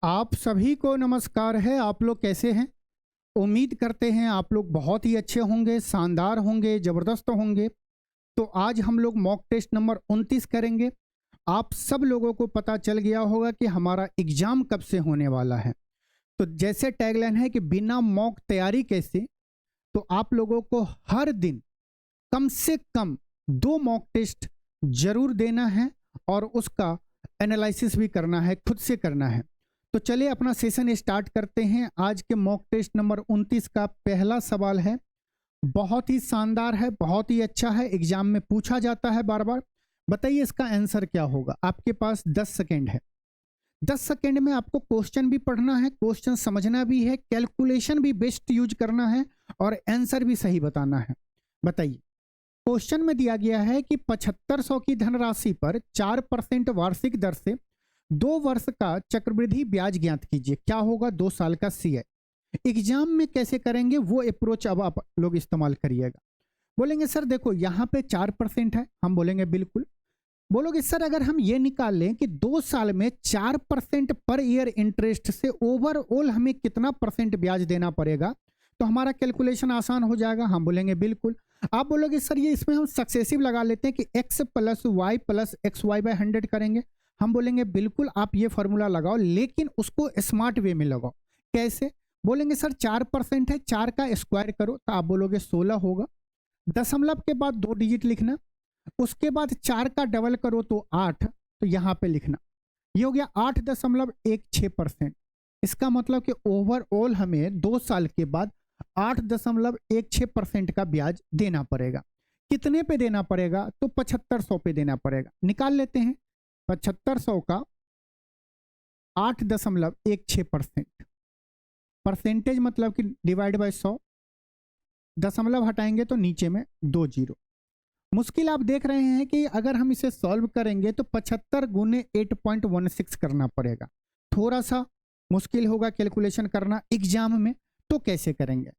आप सभी को नमस्कार है। आप लोग कैसे हैं? उम्मीद करते हैं आप लोग बहुत ही अच्छे होंगे, शानदार होंगे, ज़बरदस्त होंगे। तो आज हम लोग मॉक टेस्ट नंबर 29 करेंगे। आप सब लोगों को पता चल गया होगा कि हमारा एग्ज़ाम कब से होने वाला है। तो जैसे टैगलाइन है कि बिना मॉक तैयारी कैसे, तो आप लोगों को हर दिन कम से कम 2 मॉक टेस्ट ज़रूर देना है और उसका एनालिसिस भी करना है, खुद से करना है। तो चलिए अपना सेशन स्टार्ट करते हैं। आज के मॉक टेस्ट नंबर 29 का पहला सवाल है, बहुत ही शानदार है, बहुत ही अच्छा है, एग्जाम में पूछा जाता है बार बार। बताइए इसका आंसर क्या होगा। आपके पास 10 सेकेंड है। 10 सेकेंड में आपको क्वेश्चन भी पढ़ना है, क्वेश्चन समझना भी है, कैलकुलेशन भी बेस्ट यूज करना है और आंसर भी सही बताना है। बताइए, क्वेश्चन में दिया गया है कि 7500 की धनराशि पर 4% वार्षिक दर से 2 वर्ष का चक्रवृद्धि ब्याज ज्ञात कीजिए। क्या होगा? 2 साल का सीए। एग्जाम में कैसे करेंगे वो अप्रोच अब आप लोग इस्तेमाल करिएगा। बोलेंगे सर देखो यहाँ पे 4% है, हम बोलेंगे बिल्कुल। बोलोगे सर अगर हम ये निकाल लें कि 2 साल में 4% पर ईयर इंटरेस्ट से ओवरऑल हमें कितना परसेंट ब्याज देना पड़ेगा, तो हमारा कैलकुलेशन आसान हो जाएगा। हम बोलेंगे बिल्कुल। आप बोलोगे सर ये इसमें हम सक्सेसिव लगा लेते हैं कि x plus y plus x y by 100 करेंगे। हम बोलेंगे बिल्कुल आप ये फॉर्मूला लगाओ, लेकिन उसको स्मार्ट वे में लगाओ। कैसे? बोलेंगे सर 4% है, 4 का स्क्वायर करो, तो आप बोलोगे 16 होगा। दशमलव के बाद 2 डिजिट लिखना, उसके बाद 4 का डबल करो तो 8, तो यहाँ पे लिखना। ये हो गया 8.16%। इसका मतलब कि ओवरऑल हमें 2 साल के बाद 8.16% का ब्याज देना पड़ेगा। कितने पे देना पड़ेगा? तो 7500 पे देना पड़ेगा। निकाल लेते हैं। 7500 का 8.16%, परसेंटेज मतलब कि डिवाइड बाय 100, दशमलव हटाएंगे तो नीचे में 2 जीरो। मुश्किल आप देख रहे हैं कि अगर हम इसे सॉल्व करेंगे तो 75 गुने 8.16 करना पड़ेगा। थोड़ा सा मुश्किल होगा कैलकुलेशन करना एग्जाम में। तो कैसे करेंगे?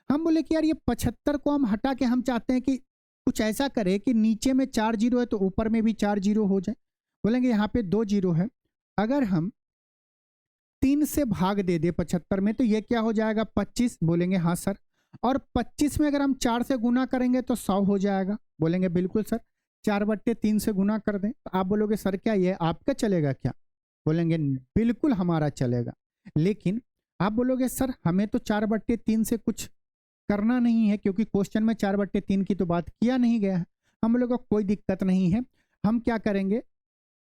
हम बोले कि यार ये 75 को हम हटा के हम चाहते हैं कि कुछ ऐसा करे कि नीचे में 4 जीरो है तो ऊपर में भी 4 जीरो हो जाए। बोलेंगे यहाँ पे 2 जीरो है, अगर हम 3 से भाग दे दे 75 में तो ये क्या हो जाएगा? 25। बोलेंगे हाँ सर। और 25 में अगर हम 4 से गुना करेंगे तो 100 हो जाएगा। बोलेंगे बिल्कुल सर। 4/3 से गुना कर दें तो आप बोलोगे सर क्या ये आपका चलेगा क्या? बोलेंगे बिल्कुल हमारा चलेगा। लेकिन आप बोलोगे सर हमें तो 4/3 से कुछ करना नहीं है, क्योंकि क्वेश्चन में 4/3 की तो बात किया नहीं गया है। हम लोग को कोई दिक्कत नहीं है, हम क्या करेंगे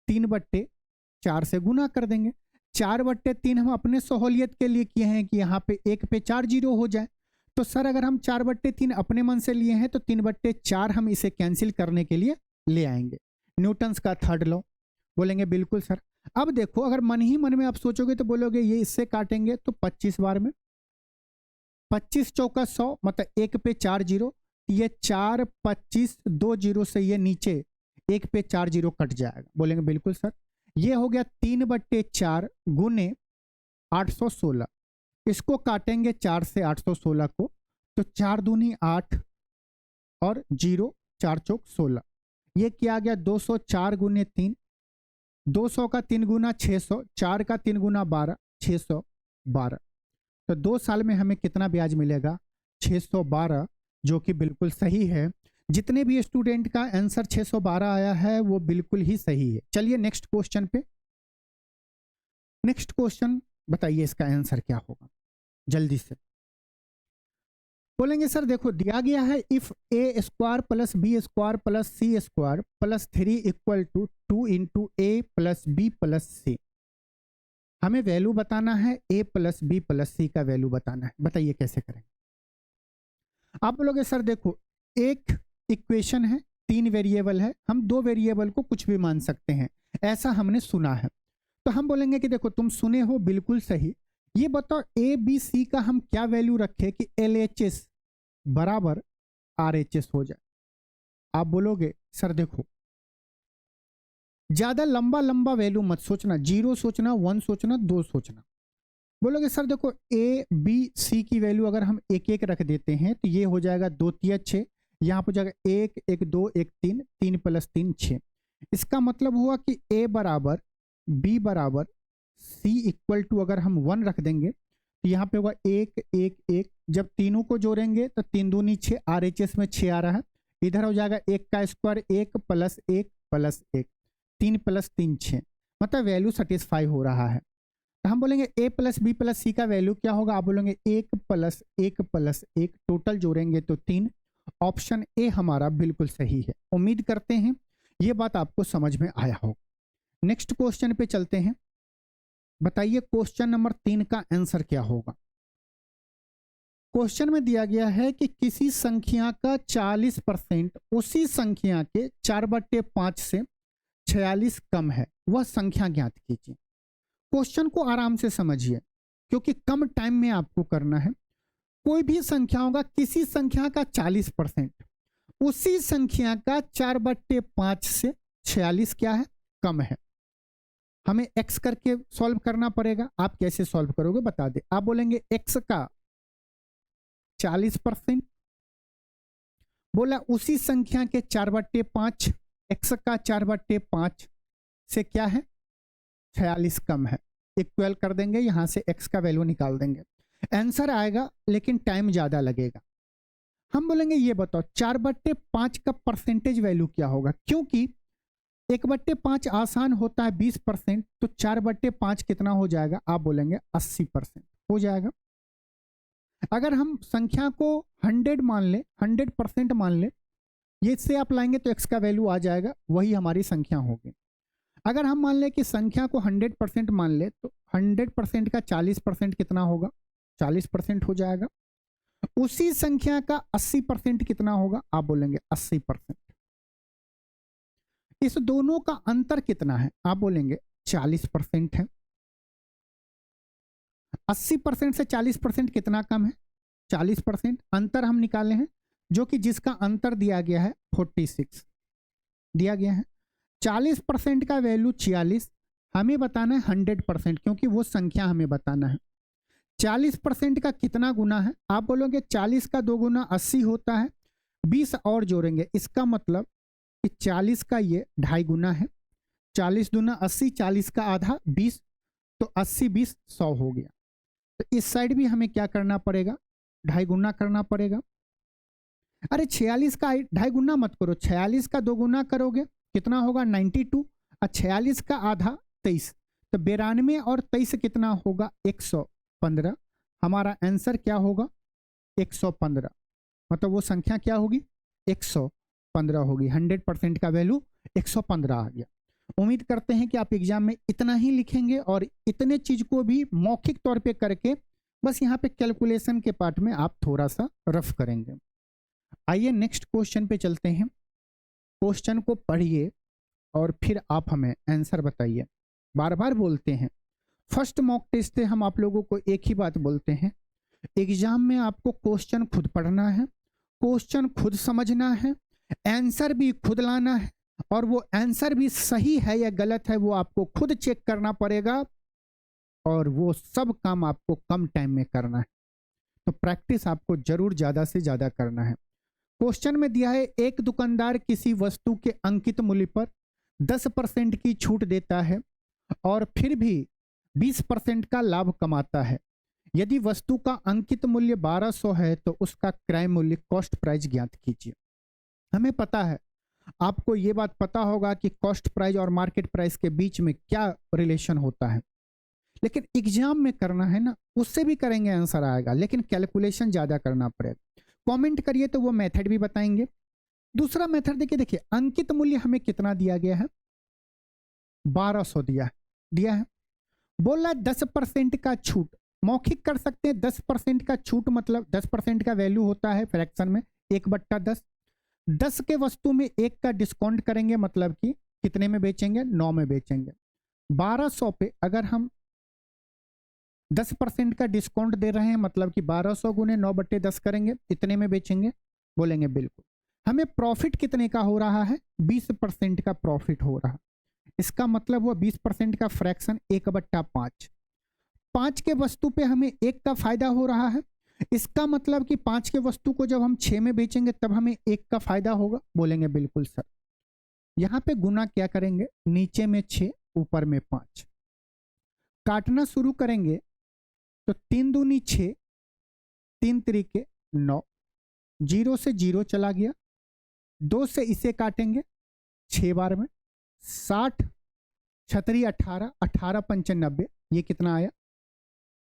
3/4 से गुना कर देंगे। 4/3 हम अपने सहूलियत के लिए किए हैं कि यहाँ पे 1 पे 4 जीरो हो जाए। तो सर अगर हम 4/3 अपने मन से लिए हैं तो 3/4 हम इसे कैंसिल करने के लिए ले आएंगे। न्यूटन्स का थर्ड लॉ। बोलेंगे बिल्कुल सर। अब देखो अगर मन ही मन में आप सोचोगे तो बोलोगे ये इससे काटेंगे तो 25 बार में 25 चौका 100, मतलब 1 पे 4 जीरो। ये 4 25 2 जीरो से ये नीचे 1 पे 4 जीरो कट जाएगा। बोलेंगे बिल्कुल सर। ये हो गया 3/4 गुने 816। इसको काटेंगे 4 से 816 को, तो 4 दूनी 8 और 0 4 चौक 16। ये क्या आ गया 204 गुने 3, 200 का 3 गुना 600, 4 का 3 गुना 12, 612। तो 2 साल में हमें कितना ब्याज मिलेगा? 612, जो कि बिल्कुल सही है। जितने भी स्टूडेंट का आंसर 612 आया है वो बिल्कुल ही सही है। चलिए नेक्स्ट क्वेश्चन पे। नेक्स्ट क्वेश्चन बताइए इसका आंसर क्या होगा जल्दी से। बोलेंगे सर देखो दिया गया है if A square plus B square plus C square plus 3 equal to 2 into A plus B plus C. हमें वैल्यू बताना है, A plus B plus C का वैल्यू बताना है। बताइए कैसे करें? आप बोलोगे सर देखो एक इक्वेशन है, 3 वेरिएबल है, हम 2 वेरिएबल को कुछ भी मान सकते हैं, ऐसा हमने सुना है। तो हम बोलेंगे कि देखो तुम सुने हो बिल्कुल सही। ये बताओ ए बी सी का हम क्या वैल्यू रखें कि LHS बराबर RHS हो जाए। आप बोलोगे सर देखो ज्यादा लंबा लंबा वैल्यू मत सोचना, 0 सोचना, 1 सोचना, 2 सोचना। बोलोगे सर देखो ए बी सी की वैल्यू अगर हम एक एक रख देते हैं तो ये हो जाएगा 2 3 6, यहाँ पर जाएगा 1 1 2 1 3, 3 + 3 6। इसका मतलब हुआ कि ए बराबर बी बराबर C इक्वल टू अगर हम 1 रख देंगे तो यहाँ पे होगा 1 1 1। जब तीनों को जोड़ेंगे तो 3 दूनी 6, RHS में 6 आ रहा है। इधर हो जाएगा 1 का स्क्वायर 1 प्लस 1 प्लस 1, 3 प्लस 3 6, मतलब वैल्यू सेटिस्फाई हो रहा है। तो हम बोलेंगे a plus B plus C का वैल्यू क्या होगा? आप बोलेंगे 1 प्लस 1 प्लस 1, टोटल जोड़ेंगे तो 3। ऑप्शन ए हमारा बिल्कुल सही है। उम्मीद करते हैं ये बात आपको समझ में आया हो। नेक्स्ट क्वेश्चन पे चलते हैं। बताइए क्वेश्चन नंबर 3 का आंसर क्या होगा। क्वेश्चन में दिया गया है कि किसी संख्या का 40% उसी संख्या के 4/5 से 46 कम है, वह संख्या ज्ञात कीजिए। क्वेश्चन को आराम से समझिए क्योंकि कम टाइम में आपको करना है। कोई भी संख्या होगा, किसी संख्या का 40% उसी संख्या का 4/5 से 46 क्या है? कम है। हमें x करके सॉल्व करना पड़ेगा। आप कैसे सॉल्व करोगे बता दे। आप बोलेंगे x का 40%, बोला उसी संख्या के 4/5, x का 4/5 से क्या है? 46 कम है। इक्वल कर देंगे, यहां से x का वैल्यू निकाल देंगे, आंसर आएगा लेकिन टाइम ज्यादा लगेगा। हम बोलेंगे ये बताओ 4/5 का परसेंटेज वैल्यू क्या होगा, क्योंकि 1/5 आसान होता है 20%, तो 4/5 कितना हो जाएगा? आप बोलेंगे 80% हो जाएगा। अगर हम संख्या को 100 मान ले, 100% मान ले, ये से आप लाएंगे तो x का वैल्यू आ जाएगा, वही हमारी संख्या होगी। अगर हम मान ले कि संख्या को 100% मान ले तो 100% का 40% कितना होगा? 40% हो जाएगा। उसी संख्या का 80% कितना होगा? आप बोलेंगे 80%। इस दोनों का अंतर कितना है? आप बोलेंगे 40% है। 80% से 40% कितना कम है? 40%। अंतर हम निकाले हैं, जो कि जिसका अंतर दिया गया है 46 दिया गया है। 40% का वैल्यू 46, हमें बताना है 100%, क्योंकि वो संख्या हमें बताना है। 40% का कितना गुना है? आप बोलोगे 40 का 2 गुना 80 होता है, 20 और जोड़ेंगे, इसका मतलब कि 40 का ये 2.5 गुना है। 40 दूना 80, 40 का आधा 20, तो 80 20 100 हो गया। तो इस साइड भी हमें क्या करना पड़ेगा? 2.5 गुना करना पड़ेगा। अरे 46 का 2.5 गुना मत करो, 46 का 2 गुना करोगे कितना होगा? 92, और 46 का आधा 23, तो 92 और 23 कितना होगा? 115। हमारा आंसर क्या होगा? 115, मतलब वो संख्या क्या होगी? 115 होगी। 100% का वैल्यू 115 आ गया। उम्मीद करते हैं कि आप एग्जाम में इतना ही लिखेंगे और इतने चीज को भी मौखिक तौर पे करके बस यहाँ पे कैलकुलेशन के पार्ट में आप थोड़ा सा रफ करेंगे। आइए नेक्स्ट क्वेश्चन पे चलते हैं। क्वेश्चन को पढ़िए और फिर आप हमें आंसर बताइए। बार बार बोलते हैं, फर्स्ट मॉक टेस्ट से हम आप लोगों को एक ही बात बोलते हैं, एग्जाम में आपको क्वेश्चन खुद पढ़ना है, क्वेश्चन खुद समझना है, आंसर भी खुद लाना है, और वो आंसर भी सही है या गलत है वो आपको खुद चेक करना पड़ेगा, और वो सब काम आपको कम टाइम में करना है। तो प्रैक्टिस आपको जरूर ज्यादा से ज्यादा करना है। क्वेश्चन में दिया है, एक दुकानदार किसी वस्तु के अंकित मूल्य पर 10% की छूट देता है और फिर भी 20% का लाभ कमाता है। यदि वस्तु का अंकित मूल्य 1200 है तो उसका क्रय मूल्य कॉस्ट प्राइस ज्ञात कीजिए। हमें पता है, आपको ये बात पता होगा कि कॉस्ट प्राइस और मार्केट प्राइस के बीच में क्या रिलेशन होता है, लेकिन एग्जाम में करना है ना, उससे भी करेंगे आंसर आएगा, लेकिन कैलकुलेशन ज्यादा करना पड़ेगा। कमेंट करिए तो वो मेथड भी बताएंगे। दूसरा मेथड देखिए अंकित मूल्य हमें कितना दिया गया है? 1200 दिया है। बोला 10% का छूट, मौखिक कर सकते हैं। 10% का छूट मतलब 10% का वैल्यू होता है फ्रैक्शन में 1/10। 10 के वस्तु में 1 का डिस्काउंट करेंगे, मतलब कि कितने में बेचेंगे? 9 में बेचेंगे। 1200 पे अगर हम 10% का डिस्काउंट दे रहे हैं, मतलब कि 1200 गुने 9/10 करेंगे, इतने में बेचेंगे। बोलेंगे बिल्कुल। हमें प्रॉफिट कितने का हो रहा है? 20% का प्रॉफिट हो रहा है। इसका मतलब हुआ 20% का फ्रैक्शन 1/5। 5 के वस्तु पे हमें 1 का फायदा हो रहा है, इसका मतलब कि 5 के वस्तु को जब हम 6 में बेचेंगे तब हमें 1 का फायदा होगा। बोलेंगे बिल्कुल सर। यहाँ पे गुना क्या करेंगे? नीचे में 6 ऊपर में 5। काटना शुरू करेंगे तो 3 दूनी 6, 3 तरीके 9, 0 से 0 चला गया, 2 से इसे काटेंगे 6 बार में, 60 छतरी 18, 18 पंचे 90, ये कितना आया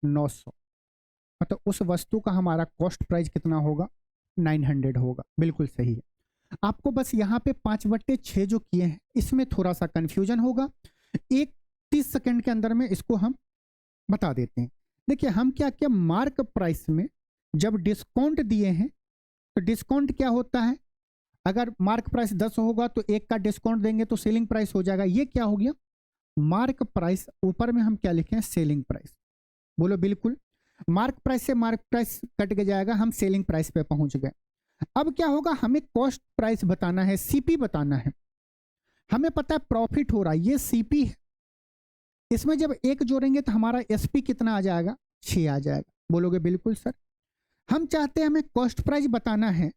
900। मतलब उस वस्तु का हमारा कॉस्ट प्राइस कितना होगा 900 होगा। बिल्कुल सही है। आपको बस यहाँ पे 5/6 जो किए हैं इसमें थोड़ा सा कंफ्यूजन होगा, 30 सेकंड के अंदर में इसको हम बता देते हैं। देखिए हम क्या क्या मार्क प्राइस में जब डिस्काउंट दिए हैं तो डिस्काउंट क्या होता है, अगर मार्क प्राइस 10 होगा तो 1 का डिस्काउंट देंगे तो सेलिंग प्राइस हो जाएगा। ये क्या हो गया मार्क प्राइस, ऊपर में हम क्या लिखे हैं सेलिंग प्राइस। बोलो बिल्कुल, मार्क प्राइस से मार्क प्राइस कट के जाएगा, हम सेलिंग प्राइस पे पहुंच गए। अब क्या होगा, हमें कॉस्ट प्राइस बताना है, सीपी बताना है। हमें पता है प्रॉफिट हो रहा है, ये सीपी है, इसमें जब 1 जोड़ेंगे तो हमारा एसपी कितना आ जाएगा 6 आ जाएगा। बोलोगे बिल्कुल सर। हम चाहते हैं हमें कॉस्ट प्राइस बताना है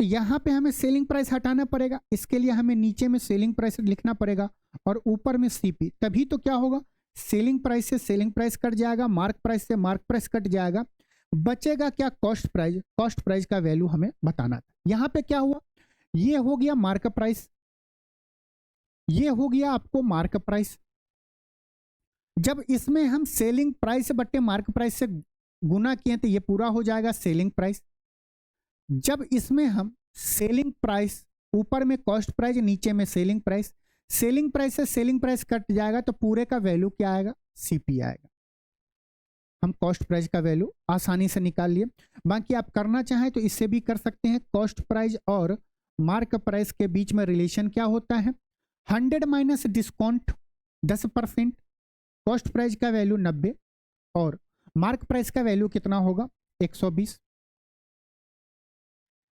तो यहाँ पे हमें सेलिंग प्राइस हटाना पड़ेगा, इसके लिए हमें नीचे में सेलिंग प्राइस लिखना पड़ेगा और ऊपर में सीपी, तभी तो क्या होगा सेलिंग प्राइस से सेलिंग प्राइस कट जाएगा, मार्क प्राइस से मार्क प्राइस कट जाएगा, बचेगा क्या कॉस्ट प्राइस। कॉस्ट प्राइस का वैल्यू हमें बताना था। यहाँ पे क्या हुआ, ये हो गया मार्क प्राइस, ये हो गया आपको मार्क प्राइस। जब इसमें हम सेलिंग प्राइस बट्टे मार्क प्राइस से गुना किए तो ये पूरा हो जाएगा सेलिंग प्राइस। जब इसमें हम सेलिंग प्राइस, ऊपर में कॉस्ट प्राइस नीचे में सेलिंग प्राइस, सेलिंग प्राइस से सेलिंग प्राइस कट जाएगा तो पूरे का वैल्यू क्या आएगा सीपी आएगा। हम कॉस्ट प्राइस का वैल्यू आसानी से निकाल लिए। बाकी आप करना चाहें तो इससे भी कर सकते हैं। कॉस्ट प्राइस और मार्क प्राइस के बीच में रिलेशन क्या होता है, 100 माइनस डिस्काउंट 10%, कॉस्ट प्राइस का वैल्यू 90 और मार्क प्राइस का वैल्यू कितना होगा 120।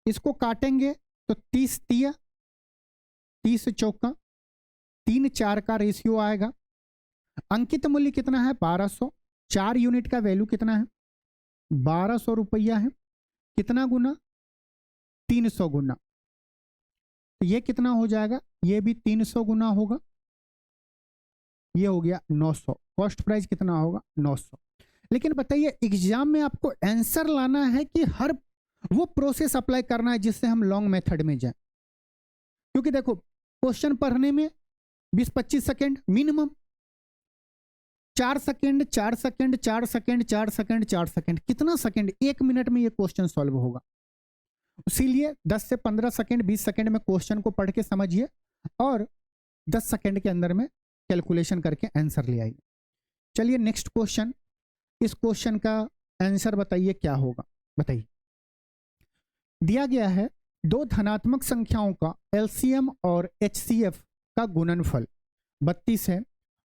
इसको काटेंगे तो 30 तिया 30 चौका 3 4 का रेशियो आएगा। अंकित मूल्य कितना है 1200, 4 यूनिट का वैल्यू कितना है 1200 रुपया है। कितना गुना 300 गुना, तो ये कितना हो जाएगा, ये भी 300 गुना होगा, ये हो गया 900। कॉस्ट प्राइस कितना होगा 900। लेकिन बताइए एग्जाम में आपको आंसर लाना है कि हर वो प्रोसेस अप्लाई करना है जिससे हम लॉन्ग मेथड में जाएं। क्योंकि देखो क्वेश्चन पढ़ने में 20-25 second minimum, 4 second 4 second 4 second 4 second 4 second, कितना सेकेंड, 1 मिनट में ये क्वेश्चन सॉल्व होगा। इसीलिए 10 से 15 सेकेंड 20 सेकेंड में क्वेश्चन को पढ़ के समझिए और 10 सेकेंड के अंदर में कैलकुलेशन करके आंसर ले आइए। चलिए नेक्स्ट क्वेश्चन, इस क्वेश्चन का आंसर बताइए क्या होगा। बताइए दिया गया है 2 धनात्मक संख्याओं का एलसीएम और एचसीएफ का गुणनफल 32 है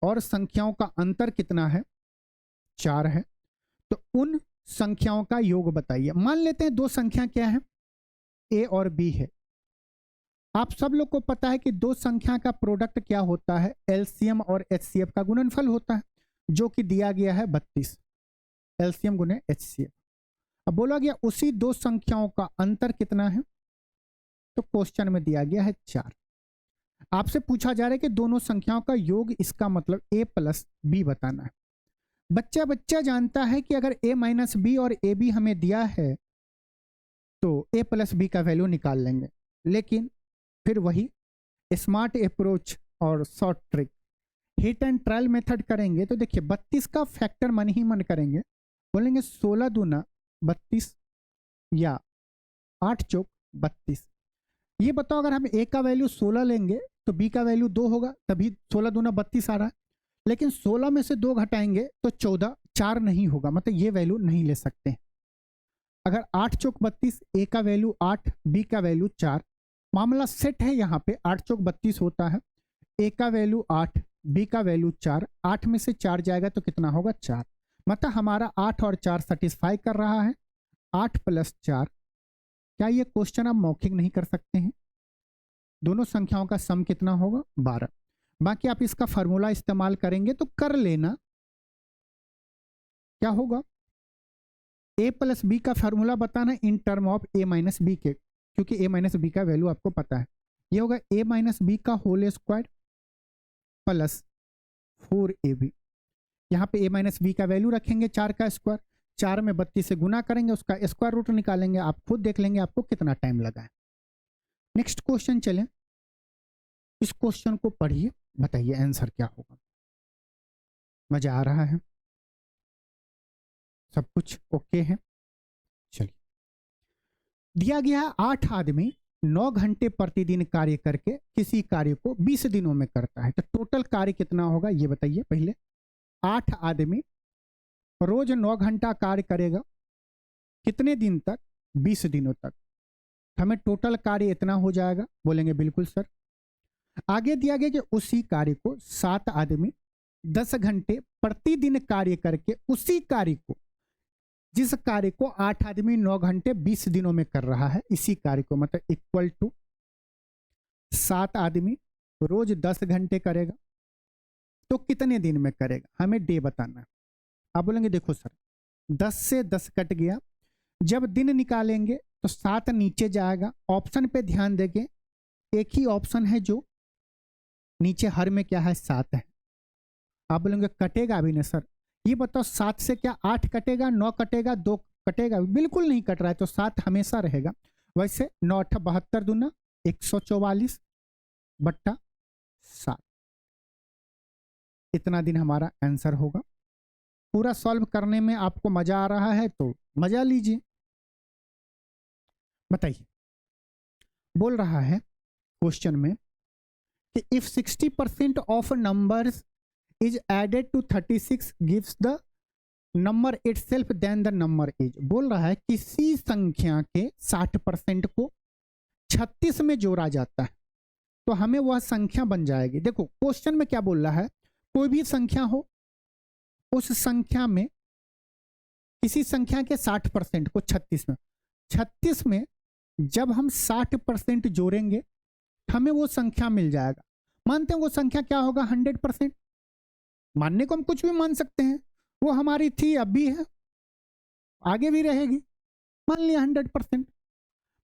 और संख्याओं का अंतर कितना है 4 है, तो उन संख्याओं का योग बताइए। मान लेते हैं 2 संख्या क्या है ए और बी है। आप सब लोग को पता है कि 2 संख्या का प्रोडक्ट क्या होता है एलसीएम और एचसीएफ का गुणनफल होता है, जो कि दिया गया है 32 एलसीएम गुने एचसीएफ। अब बोला गया उसी 2 संख्याओं का अंतर कितना है, तो क्वेश्चन में दिया गया है 4। आपसे पूछा जा रहा है कि दोनों संख्याओं का योग, इसका मतलब a प्लस बी बताना है। बच्चा जानता है कि अगर a माइनस बी और ए बी हमें दिया है तो a प्लस बी का वैल्यू निकाल लेंगे, लेकिन फिर वही स्मार्ट अप्रोच और short trick hit and trial method करेंगे। तो देखिए 32 का फैक्टर मन ही मन करेंगे, बोलेंगे 16 दूना 32 या 8 चौक 32। ये बताओ अगर हम ए का वैल्यू 16 लेंगे तो बी का वैल्यू 2 होगा, तभी 16 दूना 32 आ रहा है। लेकिन 16 में से 2 घटाएंगे तो 14, 4 नहीं होगा, मतलब ये वैल्यू नहीं ले सकते। अगर 8 चौक 32, ए का वैल्यू 8 बी का वैल्यू 4, मामला सेट है। यहाँ पे 8 चौक 32 होता है, ए का वैल्यू 8 बी का वैल्यू 4, 8 में से 4 जाएगा तो कितना होगा 4, मतलब हमारा 8 और 4 सेटिस्फाई कर रहा है। 8 प्लस 4, क्या ये क्वेश्चन आप मौखिक नहीं कर सकते हैं। दोनों संख्याओं का सम कितना होगा 12। बाकी आप इसका फॉर्मूला इस्तेमाल करेंगे तो कर लेना। क्या होगा a प्लस बी का फॉर्मूला बताना in term of a minus b के, क्योंकि a माइनस बी का वैल्यू आपको पता है। ये होगा a माइनस बी का होल स्क्वायर प्लस 4ab। यहाँ पे a माइनस बी का वैल्यू रखेंगे 4 का स्क्वायर, 4 में 32 से गुना करेंगे, उसका स्क्वायर रूट निकालेंगे, आप खुद देख लेंगे आपको कितना टाइम लगा है। नेक्स्ट क्वेश्चन चलें, इस क्वेश्चन को पढ़िए, बताइए आंसर क्या होगा। मजा आ रहा है, सब कुछ ओके है। चलिए, दिया गया है 8 आदमी 9 घंटे प्रतिदिन कार्य करके किसी कार्य को 20 दिनों में करता है, तो टोटल कार्य कितना होगा ये बताइए। पहले 8 आदमी रोज 9 घंटा कार्य करेगा, कितने दिन तक? 20 दिनों तक। हमें टोटल कार्य इतना हो जाएगा, बोलेंगे बिल्कुल सर। आगे दिया गया कि उसी कार्य को 7 आदमी 10 घंटे प्रतिदिन कार्य करके उसी कार्य को, जिस कार्य को 8 आदमी 9 घंटे 20 दिनों में कर रहा है, इसी कार्य को मतलब इक्वल टू 7 आदमी रोज 10 घंटे करेगा, तो कितने दिन में करेगा, हमें डे बताना है। आप बोलेंगे देखो सर 10 से 10 कट गया, जब दिन निकालेंगे तो 7 नीचे जाएगा, ऑप्शन पे ध्यान देंगे, एक ही ऑप्शन है जो नीचे हर में क्या है 7 है। आप बोलेंगे कटेगा भी ना सर, ये बताओ 7 से क्या 8 कटेगा, 9 कटेगा, 2 कटेगा? बिल्कुल नहीं कट रहा है, तो 7 हमेशा रहेगा। वैसे 9 8 72 दूना 144 बट्टा 7, इतना दिन हमारा आंसर होगा। पूरा सॉल्व करने में आपको मजा आ रहा है तो मजा लीजिए। बताइए, बोल रहा है क्वेश्चन में कि if 60% of numbers is added to 36 gives the number itself then the number is. बोल रहा है किसी संख्या के 60% को 36 में जोड़ा जाता है तो हमें वह संख्या बन जाएगी। देखो क्वेश्चन में क्या बोल रहा है, कोई भी संख्या हो, उस संख्या में किसी संख्या के 60% को 36 में जब हम 60% जोड़ेंगे हमें वो संख्या मिल जाएगा। मानते हैं वो संख्या क्या होगा, 100%। मानने को हम कुछ भी मान सकते हैं, वो हमारी थी, अब भी है, आगे भी रहेगी। मान लिया 100%।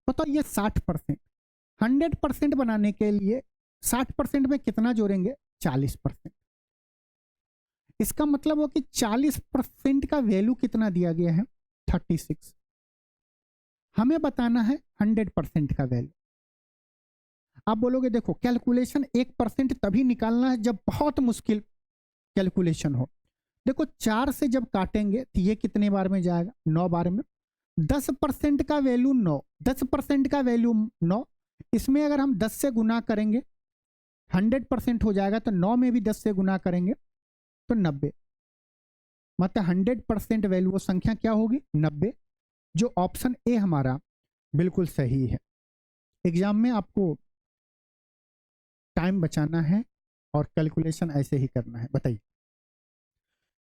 बताओ ये 60%, 100% बनाने के लिए 60% में कितना जोड़ेंगे, 40%। इसका मतलब हो कि 40% का वैल्यू कितना दिया गया है, 36। हमें बताना है 100% का वैल्यू। आप बोलोगे देखो कैलकुलेशन 1% तभी निकालना है जब बहुत मुश्किल कैलकुलेशन हो। देखो 4 से जब काटेंगे तो ये कितने बार में जाएगा, 9 बार में। 10% का वैल्यू 9, 10% का वैल्यू 9, इसमें अगर हम 10 से गुना करेंगे 100% हो जाएगा, तो 9 में भी 10 से गुना करेंगे तो 90, मतलब 100% वैल्यू वो संख्या क्या होगी, 90। जो ऑप्शन ए हमारा बिल्कुल सही है। एग्जाम में आपको टाइम बचाना है और कैलकुलेशन ऐसे ही करना है। बताइए,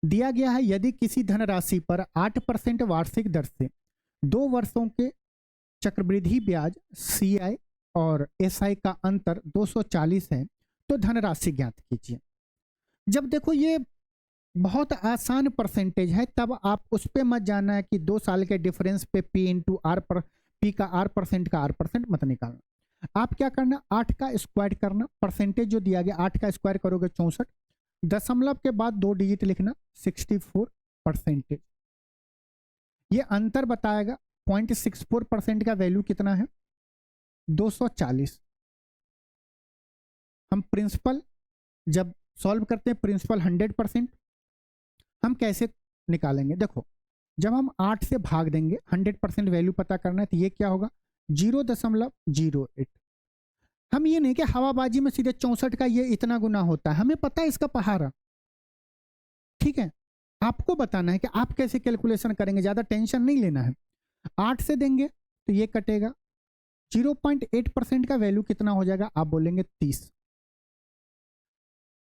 दिया गया है यदि किसी धनराशि पर 8% वार्षिक दर से 2 वर्षों के चक्रवृद्धि ब्याज CI और SI का अंतर 240 है तो धनराशि ज्ञात कीजिए। जब देखो ये बहुत आसान परसेंटेज है, तब आप उस पर मत जाना है कि 2 साल के डिफरेंस पे P इंटू आर पर P का R% का R% मत निकालना। आप क्या करना, 8 का स्क्वायर करना, परसेंटेज जो दिया गया 8 का स्क्वायर करोगे 64, दशमलव के बाद 2 डिजिट लिखना 64%। ये अंतर बताएगा 0.64% का वैल्यू कितना है, 240। हम प्रिंसिपल जब सॉल्व करते हैं प्रिंसिपल 100%, हम कैसे निकालेंगे, देखो जब हम 8 से भाग देंगे 100% वैल्यू पता करना है तो ये क्या होगा 0.08। हम ये नहीं कि हवाबाजी में सीधे 64 का ये इतना गुना होता है, हमें पता है इसका पहाड़ा। ठीक है, आपको बताना है कि आप कैसे कैलकुलेशन करेंगे, ज्यादा टेंशन नहीं लेना है। 8 से देंगे तो ये कटेगा, 0.8% का वैल्यू कितना हो जाएगा, आप बोलेंगे 30।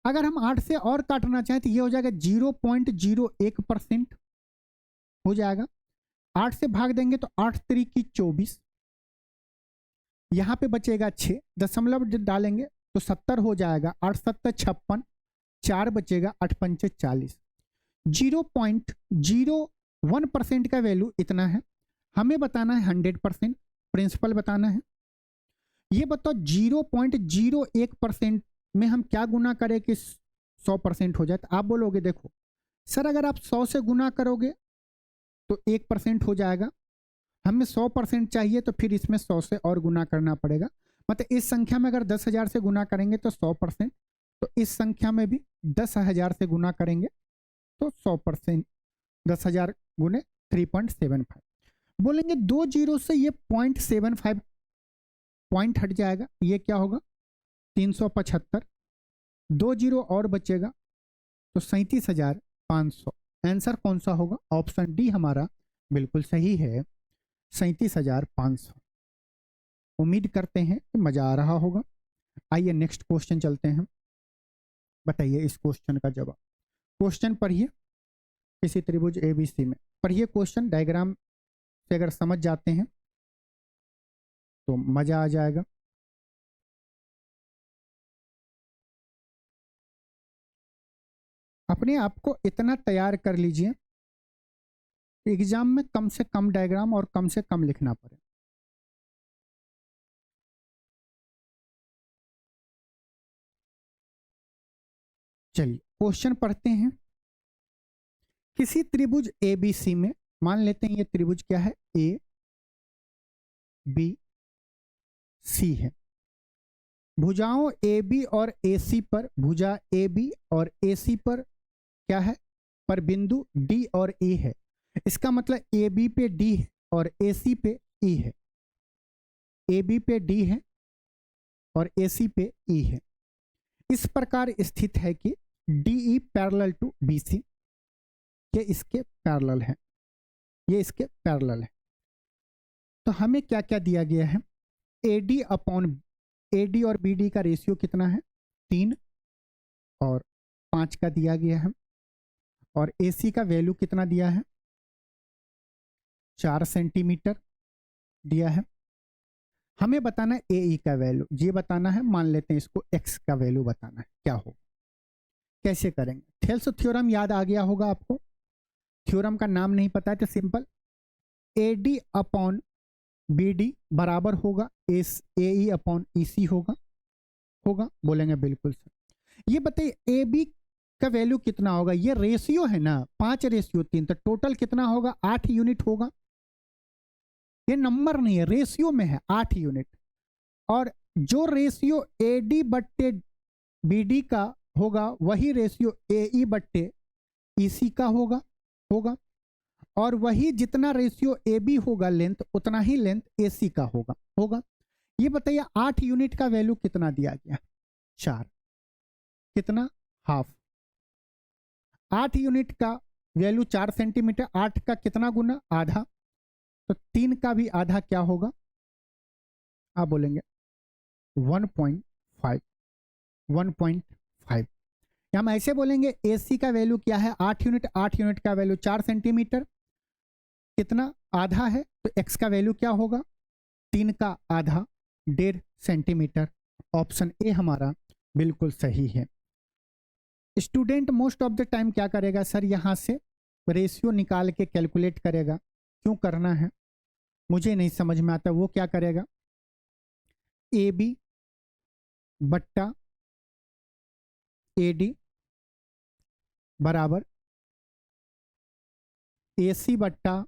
अगर हम 8 से और काटना चाहें तो ये हो जाएगा 0.01% हो जाएगा। 8 से भाग देंगे तो 8 3 की 24, यहां पे बचेगा 6, दशमलव डालेंगे तो 70 हो जाएगा, 8 7 56, 4 बचेगा, 8 5 40। 0.01% का वैल्यू इतना है। हमें बताना है 100%, प्रिंसिपल बताना है। ये बताओ 0.01% में हम क्या गुना करें कि 100% हो जाए, तो आप बोलोगे देखो सर अगर आप 100 से गुना करोगे तो 1% हो जाएगा, हमें 100% चाहिए तो फिर इसमें 100 से और गुना करना पड़ेगा। मतलब इस संख्या में अगर 10,000 से गुना करेंगे तो 100%, तो इस संख्या में भी 10,000 से गुना करेंगे तो 100%, 10,000 गुने 3.75। बोलेंगे 2 जीरो से ये 0.75 पॉइंट हट जाएगा, ये क्या होगा 375, 2 जीरो और बचेगा तो 37,500। आंसर कौन सा होगा? ऑप्शन डी हमारा बिल्कुल सही है, 37,500। उम्मीद करते हैं कि मजा आ रहा होगा। आइए नेक्स्ट क्वेश्चन चलते हैं। बताइए इस क्वेश्चन का जवाब। क्वेश्चन पढ़िए, किसी त्रिभुज एबीसी में पढ़िए क्वेश्चन, डायग्राम से अगर समझ जाते हैं तो मजा आ जाएगा। अपने आप को इतना तैयार कर लीजिए एग्जाम में कम से कम डायग्राम और कम से कम लिखना पड़े। चलिए क्वेश्चन पढ़ते हैं। किसी त्रिभुज एबीसी में, मान लेते हैं ये त्रिभुज क्या है, ए बी सी है। भुजाओं ए बी और ए सी पर, भुजा ए बी और ए सी पर क्या है, पर बिंदु डी और ई है। इसका मतलब ए बी पे डी है और ए सी पे ई है। ए बी पे डी है और ए सी पे ई है। इस प्रकार स्थित है कि D E parallel to B C, ये इसके पैरेलल है, ये इसके पैरेलल है। तो हमें क्या क्या दिया गया है, ए डी अपॉन ए डी और बी डी का रेशियो कितना है 3 और 5 का दिया गया है, और ए सी का वैल्यू कितना दिया है 4 सेंटीमीटर दिया है। हमें बताना है ए ई का वैल्यू, ये बताना है, मान लेते हैं इसको एक्स का वैल्यू बताना है क्या हो। कैसे करेंगे, थेल्स थ्योरम याद आ गया होगा आपको। थ्योरम का नाम नहीं पता है तो simple A D upon B D बराबर होगा ए ई अपॉन ई सी होगा। बोलेंगे बिल्कुल सर। ये बताइए ए बी का वैल्यू कितना होगा, ये रेशियो है ना 5:3, तो टोटल कितना होगा 8 यूनिट होगा। ये नंबर नहीं है, रेशियो में है 8 यूनिट। और जो रेशियो ए डी बट्टे बी डी का होगा वही रेशियो ए ई बट्टे ई सी का होगा। और वही जितना रेशियो ए बी होगा लेंथ, उतना ही लेंथ ए सी का होगा। ये बताइए 8 यूनिट का वैल्यू कितना दिया गया 4, कितना हाफ। 8 यूनिट का वैल्यू 4 सेंटीमीटर, 8 का कितना गुना आधा, तो 3 का भी आधा क्या होगा, आप बोलेंगे 1.5। हम ऐसे बोलेंगे ए सी का वैल्यू क्या है 8 यूनिट, 8 यूनिट का वैल्यू 4 सेंटीमीटर, कितना आधा है, तो एक्स का वैल्यू क्या होगा 3 का आधा 1.5 सेंटीमीटर। ऑप्शन ए हमारा बिल्कुल सही है। Student most of the time क्या करेगा सर, यहां से रेशियो निकाल के कैलकुलेट करेगा। क्यों करना है मुझे नहीं समझ में आता। वो क्या करेगा, ए बी बट्टा ए डी बराबर ए सी बट्टा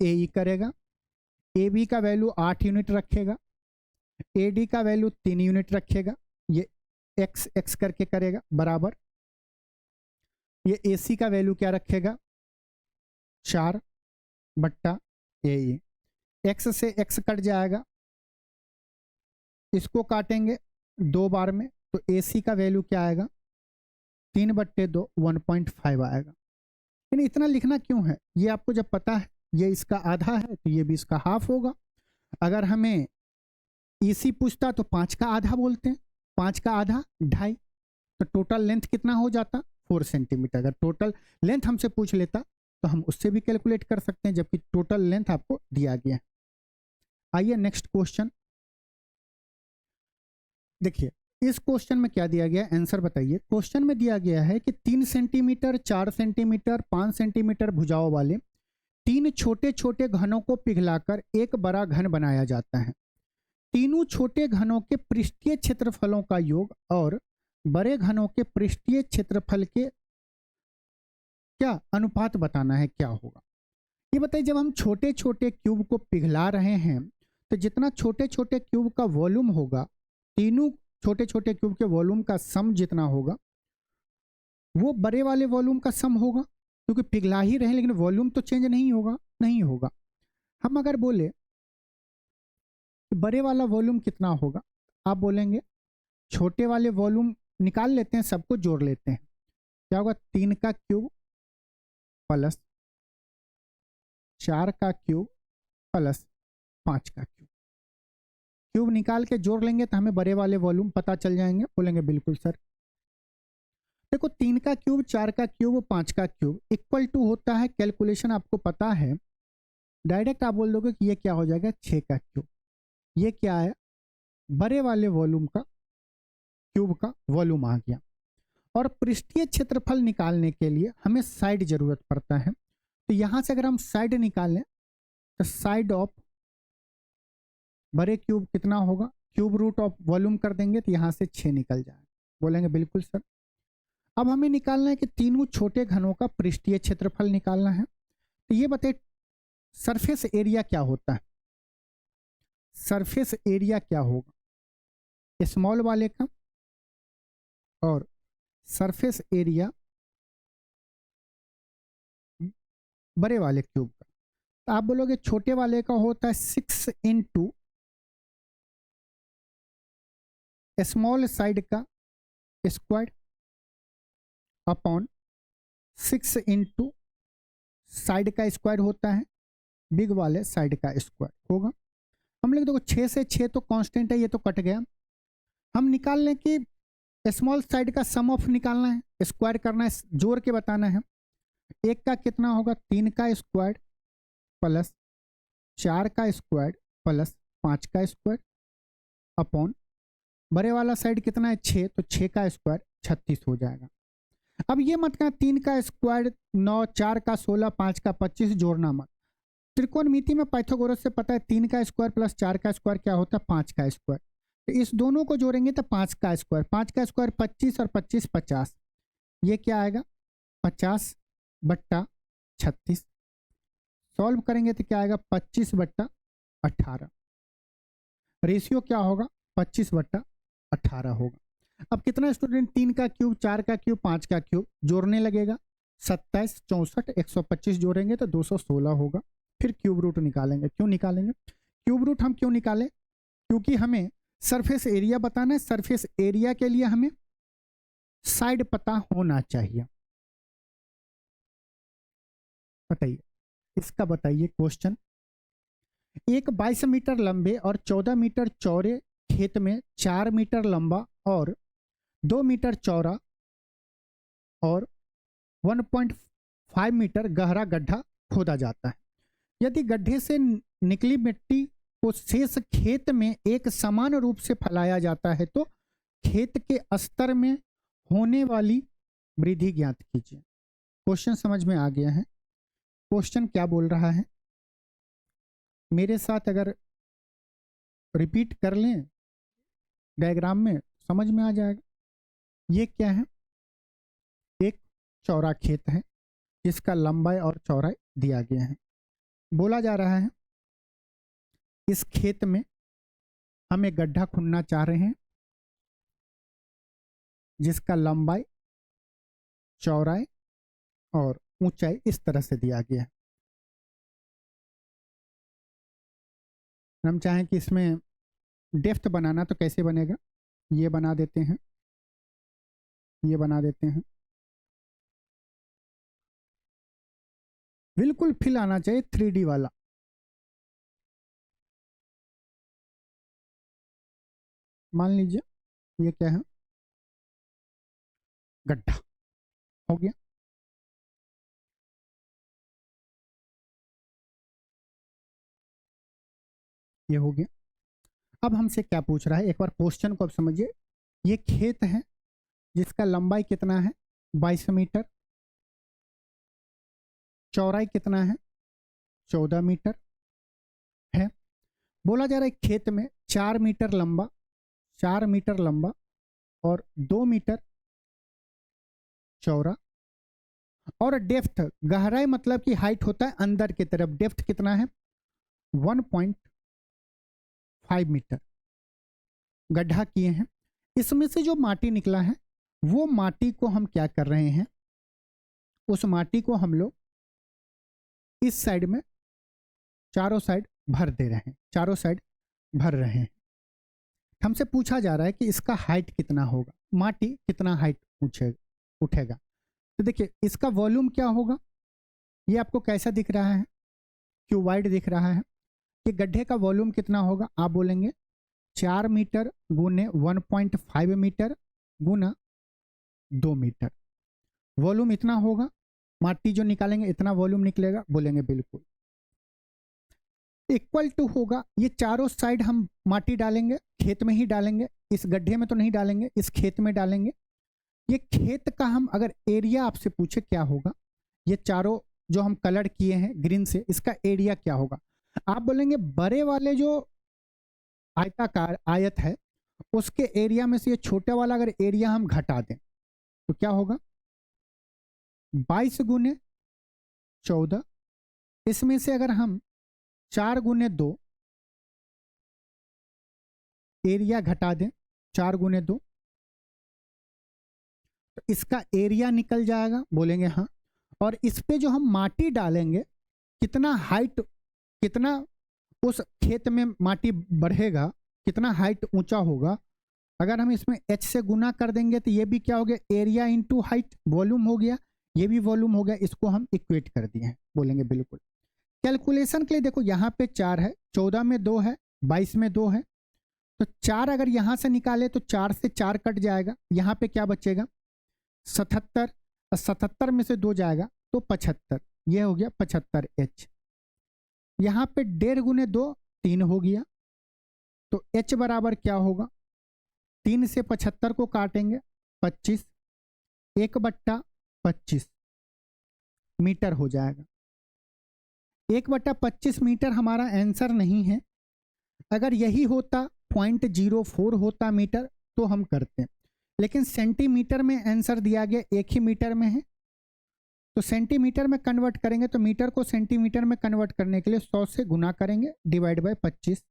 ए ई करेगा। ए बी का वैल्यू 8 यूनिट रखेगा, ए डी का वैल्यू 3 यूनिट रखेगा, ये एक्स एक्स करके करेगा बराबर, ये ए सी का वैल्यू क्या रखेगा 4 बट्टा ए ई। एक्स से एक्स कट जाएगा, इसको काटेंगे 2 बार में, तो ए सी का वैल्यू क्या आएगा 3/2 1.5 आएगा। लेकिन इतना लिखना क्यों है, ये आपको जब पता है ये इसका आधा है तो ये भी इसका हाफ होगा। अगर हमें ईसी पूछता तो 5 का आधा बोलते हैं, 5 का आधा 2.5, तो टोटल लेंथ कितना हो जाता 4 सेंटीमीटर। अगर टोटल लेंथ हमसे पूछ लेता तो हम उससे भी कैलकुलेट कर सकते हैं, जबकि टोटल लेंथ आपको दिया गया है। आइए नेक्स्ट क्वेश्चन देखिए। इस क्वेश्चन में क्या दिया गया है, आंसर बताइए। क्वेश्चन में दिया गया है कि 3 सेंटीमीटर, 4 सेंटीमीटर, 5 सेंटीमीटर भुजाओं वाले 3 छोटे छोटे घनों को पिघलाकर एक बड़ा घन बनाया जाता है। तीनों छोटे घनों के पृष्ठीय क्षेत्रफलों का योग और बड़े घनों के पृष्ठीय क्षेत्रफल के क्या अनुपात बताना है क्या होगा। ये बताइए, जब हम छोटे छोटे क्यूब को पिघला रहे हैं तो जितना छोटे छोटे क्यूब का वॉल्यूम होगा, तीनों छोटे छोटे क्यूब के वॉल्यूम का सम जितना होगा वो बड़े वाले वॉल्यूम का सम होगा, क्योंकि पिघला ही रहे हैं लेकिन वॉल्यूम तो चेंज नहीं होगा, नहीं होगा। हम अगर बोले कि बड़े वाला वॉल्यूम कितना होगा, आप बोलेंगे छोटे वाले वॉल्यूम निकाल लेते हैं, सबको जोड़ लेते हैं, क्या होगा 3 का क्यूब प्लस 4 का क्यूब प्लस 5 का क्यूब। क्यूब निकाल के जोड़ लेंगे तो हमें बड़े वाले वॉल्यूम पता चल जाएंगे। बोलेंगे बिल्कुल सर। देखो 3 का क्यूब, 4 का क्यूब, 5 का क्यूब इक्वल टू होता है, कैलकुलेशन आपको पता है, डायरेक्ट आप बोल दोगे कि ये क्या हो जाएगा 6 का क्यूब। ये क्या है, बड़े वाले वॉल्यूम का क्यूब का वॉल्यूम आ गया। और पृष्ठीय क्षेत्रफल निकालने के लिए हमें साइड जरूरत पड़ता है, तो यहां से अगर हम साइड निकालें तो साइड ऑफ बड़े क्यूब कितना होगा, क्यूब रूट ऑफ वॉल्यूम कर देंगे तो यहां से 6 निकल जाएगा। बोलेंगे बिल्कुल सर। अब हमें निकालना है कि तीनों छोटे घनों का पृष्ठीय क्षेत्रफल निकालना है। तो ये बताइए सरफेस एरिया क्या होता है, सरफेस एरिया क्या होगा स्मॉल वाले का और सरफेस एरिया बड़े वाले क्यूब का। तो आप बोलोगे छोटे वाले का होता है 6 इंटू स्मॉल साइड का स्क्वायर अपॉन 6 इंटू साइड का स्क्वायर होता है, बिग वाले साइड का स्क्वायर होगा। हम लोग देखो 6 से 6 तो कांस्टेंट है, ये तो कट गया। हम निकाल लें कि स्मॉल साइड का सम ऑफ निकालना है, स्क्वायर करना है, जोड़ के बताना है। एक का कितना होगा 3 का स्क्वायर प्लस 4 का स्क्वायर प्लस 5 का स्क्वायर अपॉन बड़े वाला साइड कितना है 6, तो 6 का स्क्वायर 36 हो जाएगा। अब ये मत कहना 3 का स्क्वायर 9, 4 का 16, 5 का 25, जोड़ना मत। त्रिकोणमिति में पाइथागोरस से पता है 3 का स्क्वायर प्लस 4 का स्क्वायर क्या होता है 5 का स्क्वायर। तो इस दोनों को जोड़ेंगे तो 5 का स्क्वायर, 5 का स्क्वायर 25 और 25 50, ये क्या आएगा 50 बट्टा 36। सॉल्व करेंगे तो क्या आएगा 25 बट्टा 18। रेशियो क्या होगा 25 बट्टा 18 होगा। अब कितना स्टूडेंट 3 का क्यूब, 4 का क्यूब, 5 का क्यूब जोड़ने लगेगा, 27, 64, 125 जोड़ेंगे तो 216 होगा। फिर क्यूब रूट निकालेंगे। क्यों निकालेंगे क्यूब रूट, हम क्यों निकालें, क्योंकि हमें सरफेस एरिया बताना है। सरफेस एरिया के लिए हमें साइड पता होना चाहिए। बताइए इसका, बताइए क्वेश्चन। एक 22 मीटर लंबे और 14 मीटर चौड़े खेत में 4 मीटर लंबा और 2 मीटर चौड़ा और 1.5 मीटर गहरा गड्ढा खोदा जाता है। यदि गड्ढे से निकली मिट्टी को शेष खेत में एक समान रूप से फैलाया जाता है तो खेत के स्तर में होने वाली वृद्धि ज्ञात कीजिए। क्वेश्चन समझ में आ गया है। क्वेश्चन क्या बोल रहा है, मेरे साथ अगर रिपीट कर लें डायग्राम में समझ में आ जाएगा। ये क्या है, एक चौड़ा खेत है जिसका लंबाई और चौड़ाई दिया गया है। बोला जा रहा है इस खेत में हम एक गड्ढा खुनना चाह रहे हैं जिसका लंबाई, चौड़ाई और ऊंचाई इस तरह से दिया गया है। हम चाहें कि इसमें डेप्थ बनाना तो कैसे बनेगा, ये बना देते हैं, ये बना देते हैं। बिल्कुल फिल आना चाहिए 3D वाला। मान लीजिए ये क्या है, गड्ढा हो गया। ये हो गया। अब हमसे क्या पूछ रहा है, एक बार क्वेश्चन को अब समझिए। ये खेत है जिसका लंबाई कितना है 22 मीटर, चौड़ाई कितना है 14 मीटर है। बोला जा रहा है खेत में 4 मीटर लंबा, 4 मीटर लंबा और 2 मीटर चौड़ा और डेप्थ, गहराई मतलब कि हाइट होता है अंदर की तरफ, डेप्थ कितना है 1.5 मीटर गड्ढा किए हैं। इसमें से जो माटी निकला है वो माटी को हम क्या कर रहे हैं, उस माटी को हम लोग इस साइड में चारों साइड भर दे रहे हैं, चारों साइड भर रहे हैं। हमसे पूछा जा रहा है कि इसका हाइट कितना होगा, माटी कितना हाइट उठेगा। तो देखिए इसका वॉल्यूम क्या होगा, ये आपको कैसा दिख रहा है, क्यूबाइड दिख रहा है। कि गड्ढे का वॉल्यूम कितना होगा, आप बोलेंगे 4 मीटर गुने 1.5 मीटर गुना 2 मीटर, वॉल्यूम इतना होगा। माटी जो निकालेंगे इतना वॉल्यूम निकलेगा, बोलेंगे बिल्कुल। इक्वल टू होगा, ये चारों साइड हम माटी डालेंगे, खेत में ही डालेंगे, इस गड्ढे में तो नहीं डालेंगे, इस खेत में डालेंगे। ये खेत का हम अगर एरिया आपसे पूछे क्या होगा, ये चारों जो हम कलर किए हैं ग्रीन से, इसका एरिया क्या होगा, आप बोलेंगे बड़े वाले जो आयताकार आयत है उसके एरिया में से ये छोटा वाला अगर एरिया हम घटा दें तो क्या होगा 22 गुने 14। इसमें से अगर हम 4 गुने 2 एरिया घटा दें, 4 गुने 2, तो इसका एरिया निकल जाएगा, बोलेंगे हाँ। और इस पे जो हम माटी डालेंगे कितना हाइट, कितना उस खेत में माटी बढ़ेगा, कितना हाइट ऊंचा होगा, अगर हम इसमें h से गुना कर देंगे तो ये भी क्या हो गया, एरिया इंटू हाइट, वॉल्यूम हो गया, ये भी वॉल्यूम हो गया, इसको हम इक्वेट कर दिए हैं, बोलेंगे बिल्कुल। कैलकुलेशन के लिए देखो यहाँ पे 4 है, 14 में 2 है, 22 में 2 है, तो 4 अगर यहाँ से निकाले तो 4 से 4 कट जाएगा, यहाँ पे क्या बचेगा 77, 77 में से 2 जाएगा तो 75, ये हो गया 75H। यहाँ पे 1.5 गुने 2 3 हो गया, तो H बराबर क्या होगा, 3 से 75 को काटेंगे 25, 1/25 मीटर हो जाएगा। 1/25 मीटर हमारा आंसर नहीं है, अगर यही होता 0.04 होता मीटर तो हम करते, लेकिन सेंटीमीटर में आंसर दिया गया, एक ही मीटर में है, तो सेंटीमीटर में कन्वर्ट करेंगे तो मीटर को सेंटीमीटर में कन्वर्ट करने के लिए 100 से गुना करेंगे, डिवाइड बाय 25,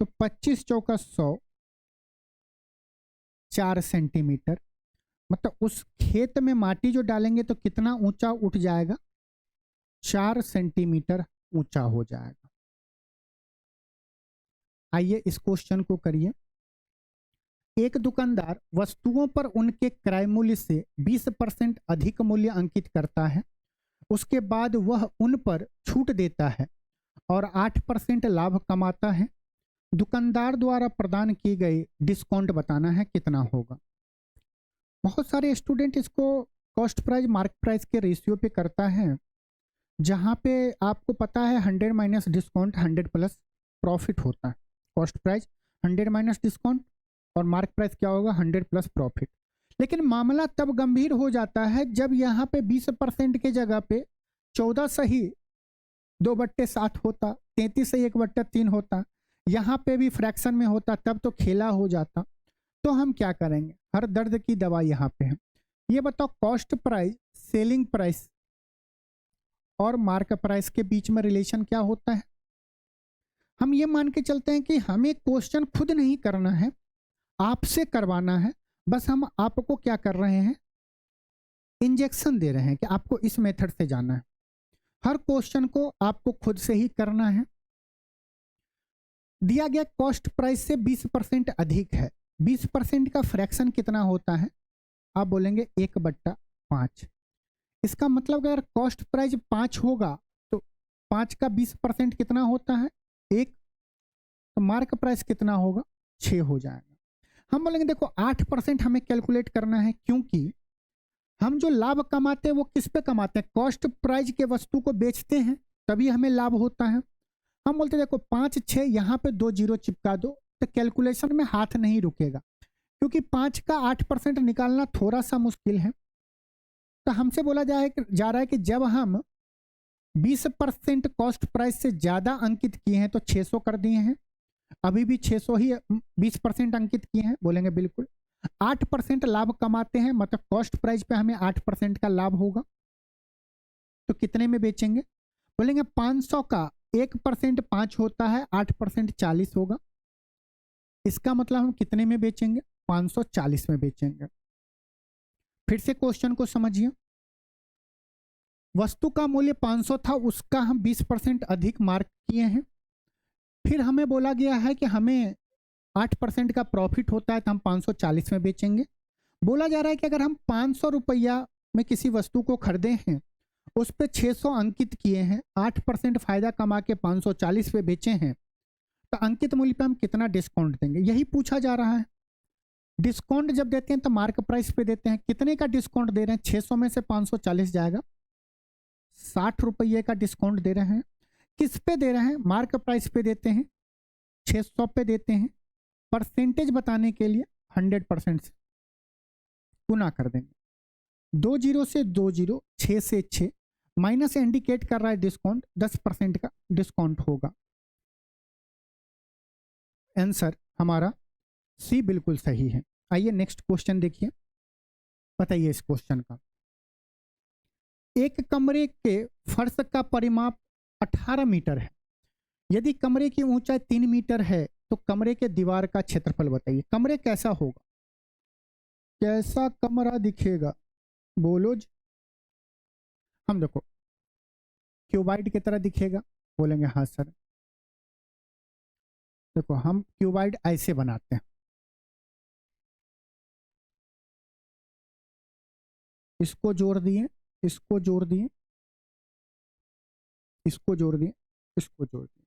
तो 25 चौका 100, 4 सेंटीमीटर, मतलब उस खेत में माटी जो डालेंगे तो कितना ऊंचा उठ जाएगा, 4 सेंटीमीटर ऊंचा हो जाएगा। आइए इस क्वेश्चन को करिए। एक दुकानदार वस्तुओं पर उनके क्रय मूल्य से 20% अधिक मूल्य अंकित करता है, उसके बाद वह उन पर छूट देता है और 8% लाभ कमाता है। दुकानदार द्वारा प्रदान की गई डिस्काउंट बताना है कितना होगा। बहुत सारे स्टूडेंट इसको कॉस्ट प्राइस मार्क प्राइस के रेशियो पे करता है, जहाँ पे आपको पता है 100 माइनस डिस्काउंट 100 प्लस प्रॉफिट होता है। कॉस्ट प्राइस 100 माइनस डिस्काउंट और मार्क प्राइस क्या होगा 100 प्लस प्रॉफिट। लेकिन मामला तब गंभीर हो जाता है जब यहाँ पे 20% के जगह पे 14 सही 2/7 होता, 33 सही 1/3 होता, यहाँ पे भी फ्रैक्शन में होता, तब तो खेला हो जाता। तो हम क्या करेंगे, हर दर्द की दवा यहाँ पे है। ये बताओ कॉस्ट प्राइस सेलिंग प्राइस और मार्क प्राइस के बीच में रिलेशन क्या होता है। हम ये मान के चलते हैं कि हमें क्वेश्चन खुद नहीं करना है, आपसे करवाना है, बस हम आपको क्या कर रहे हैं, इंजेक्शन दे रहे हैं कि आपको इस मेथड से जाना है। हर क्वेश्चन को आपको खुद से ही करना है। दिया गया कॉस्ट प्राइस से 20% अधिक है, 20% का फ्रैक्शन कितना होता है, आप बोलेंगे 1/5। इसका मतलब अगर कॉस्ट प्राइस 5 होगा तो 5 का 20% कितना होता है 1, तो मार्क प्राइस कितना होगा 6 हो जाएगा। हम बोलेंगे देखो 8% हमें कैलकुलेट करना है, क्योंकि हम जो लाभ कमाते हैं वो किस पे कमाते हैं, कॉस्ट प्राइस के वस्तु को बेचते हैं तभी हमें लाभ होता है। हम बोलते देखो 5 6 यहाँ पे 2 0 चिपका दो, तो कैलकुलेशन में हाथ नहीं रुकेगा, क्योंकि 5 का 8% निकालना थोड़ा सा मुश्किल है। तो हमसे बोला जा रहा है कि जब हम 20% कॉस्ट प्राइस से ज़्यादा अंकित किए हैं तो 600 कर दिए हैं, अभी भी 600 ही 20% अंकित किए हैं, बोलेंगे बिल्कुल। 8% लाभ कमाते हैं, मतलब कॉस्ट प्राइस पे हमें 8% का लाभ होगा, तो कितने में बेचेंगे? बोलेंगे 500 का 1% 5 होता है, 8% 40 होगा। इसका मतलब हम कितने में बेचेंगे? 540 में बेचेंगे। फिर से क्वेश्चन को समझिए। वस्तु का मूल्य 500 था, उसका हम 20% अधिक मार्क किए हैं। फिर हमें बोला गया है कि हमें 8% का प्रॉफिट होता है, तो हम 540 में बेचेंगे। बोला जा रहा है कि अगर हम 500 रुपया में किसी वस्तु को खरीदे हैं, उस पर 600 अंकित किए हैं, 8% फायदा कमा के 540 पे बेचे हैं, तो अंकित मूल्य पे हम कितना डिस्काउंट देंगे, यही पूछा जा रहा है। डिस्काउंट जब देते हैं तो मार्क प्राइस पे देते हैं। कितने का डिस्काउंट दे रहे हैं? 600 में से 540 जाएगा, 60 रुपये का डिस्काउंट दे रहे हैं। किस पे दे रहे हैं? मार्क प्राइस पे देते हैं, 600 पे देते हैं। परसेंटेज बताने के लिए 100% से गुना कर देंगे। 2 जीरो से 2 जीरो, 6 से 6, माइनस इंडिकेट कर रहा है डिस्काउंट, 10% का डिस्काउंट होगा। आंसर हमारा सी बिल्कुल सही है। आइए नेक्स्ट क्वेश्चन देखिए, बताइए इस क्वेश्चन का। एक कमरे के फर्श का परिमाप 18 मीटर है। यदि कमरे की ऊंचाई 3 मीटर है तो कमरे के दीवार का क्षेत्रफल बताइए। कमरे कैसा होगा? कैसा कमरा दिखेगा? बोलो जी। हम देखो क्यूबाइड की तरह दिखेगा, बोलेंगे हाँ सर। देखो हम क्यूबाइड ऐसे बनाते हैं, इसको जोड़ दिए, इसको जोड़ दिए, इसको जोड़ दिए, इसको जोड़ दिए।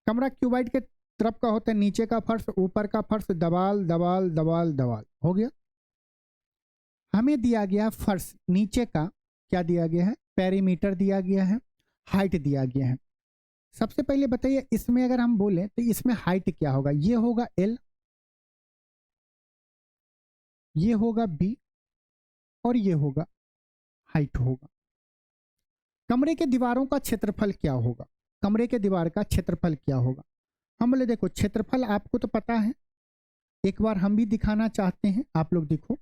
कमरा क्यूबाइड के तरफ का होता है, नीचे का फर्श, ऊपर का फर्श, दवाल दवाल दवाल दवाल, हो गया। हमें दिया गया फर्श, नीचे का क्या दिया गया है? पेरीमीटर दिया गया है, हाइट दिया गया है। सबसे पहले बताइए इसमें अगर हम बोले तो इसमें हाइट क्या होगा? ये होगा L, ये होगा B, और ये होगा हाइट होगा। कमरे के दीवारों का क्षेत्रफल क्या होगा? कमरे के दीवार का क्षेत्रफल क्या होगा? हम बोले देखो क्षेत्रफल आपको तो पता है, एक बार हम भी दिखाना चाहते हैं, आप लोग देखो।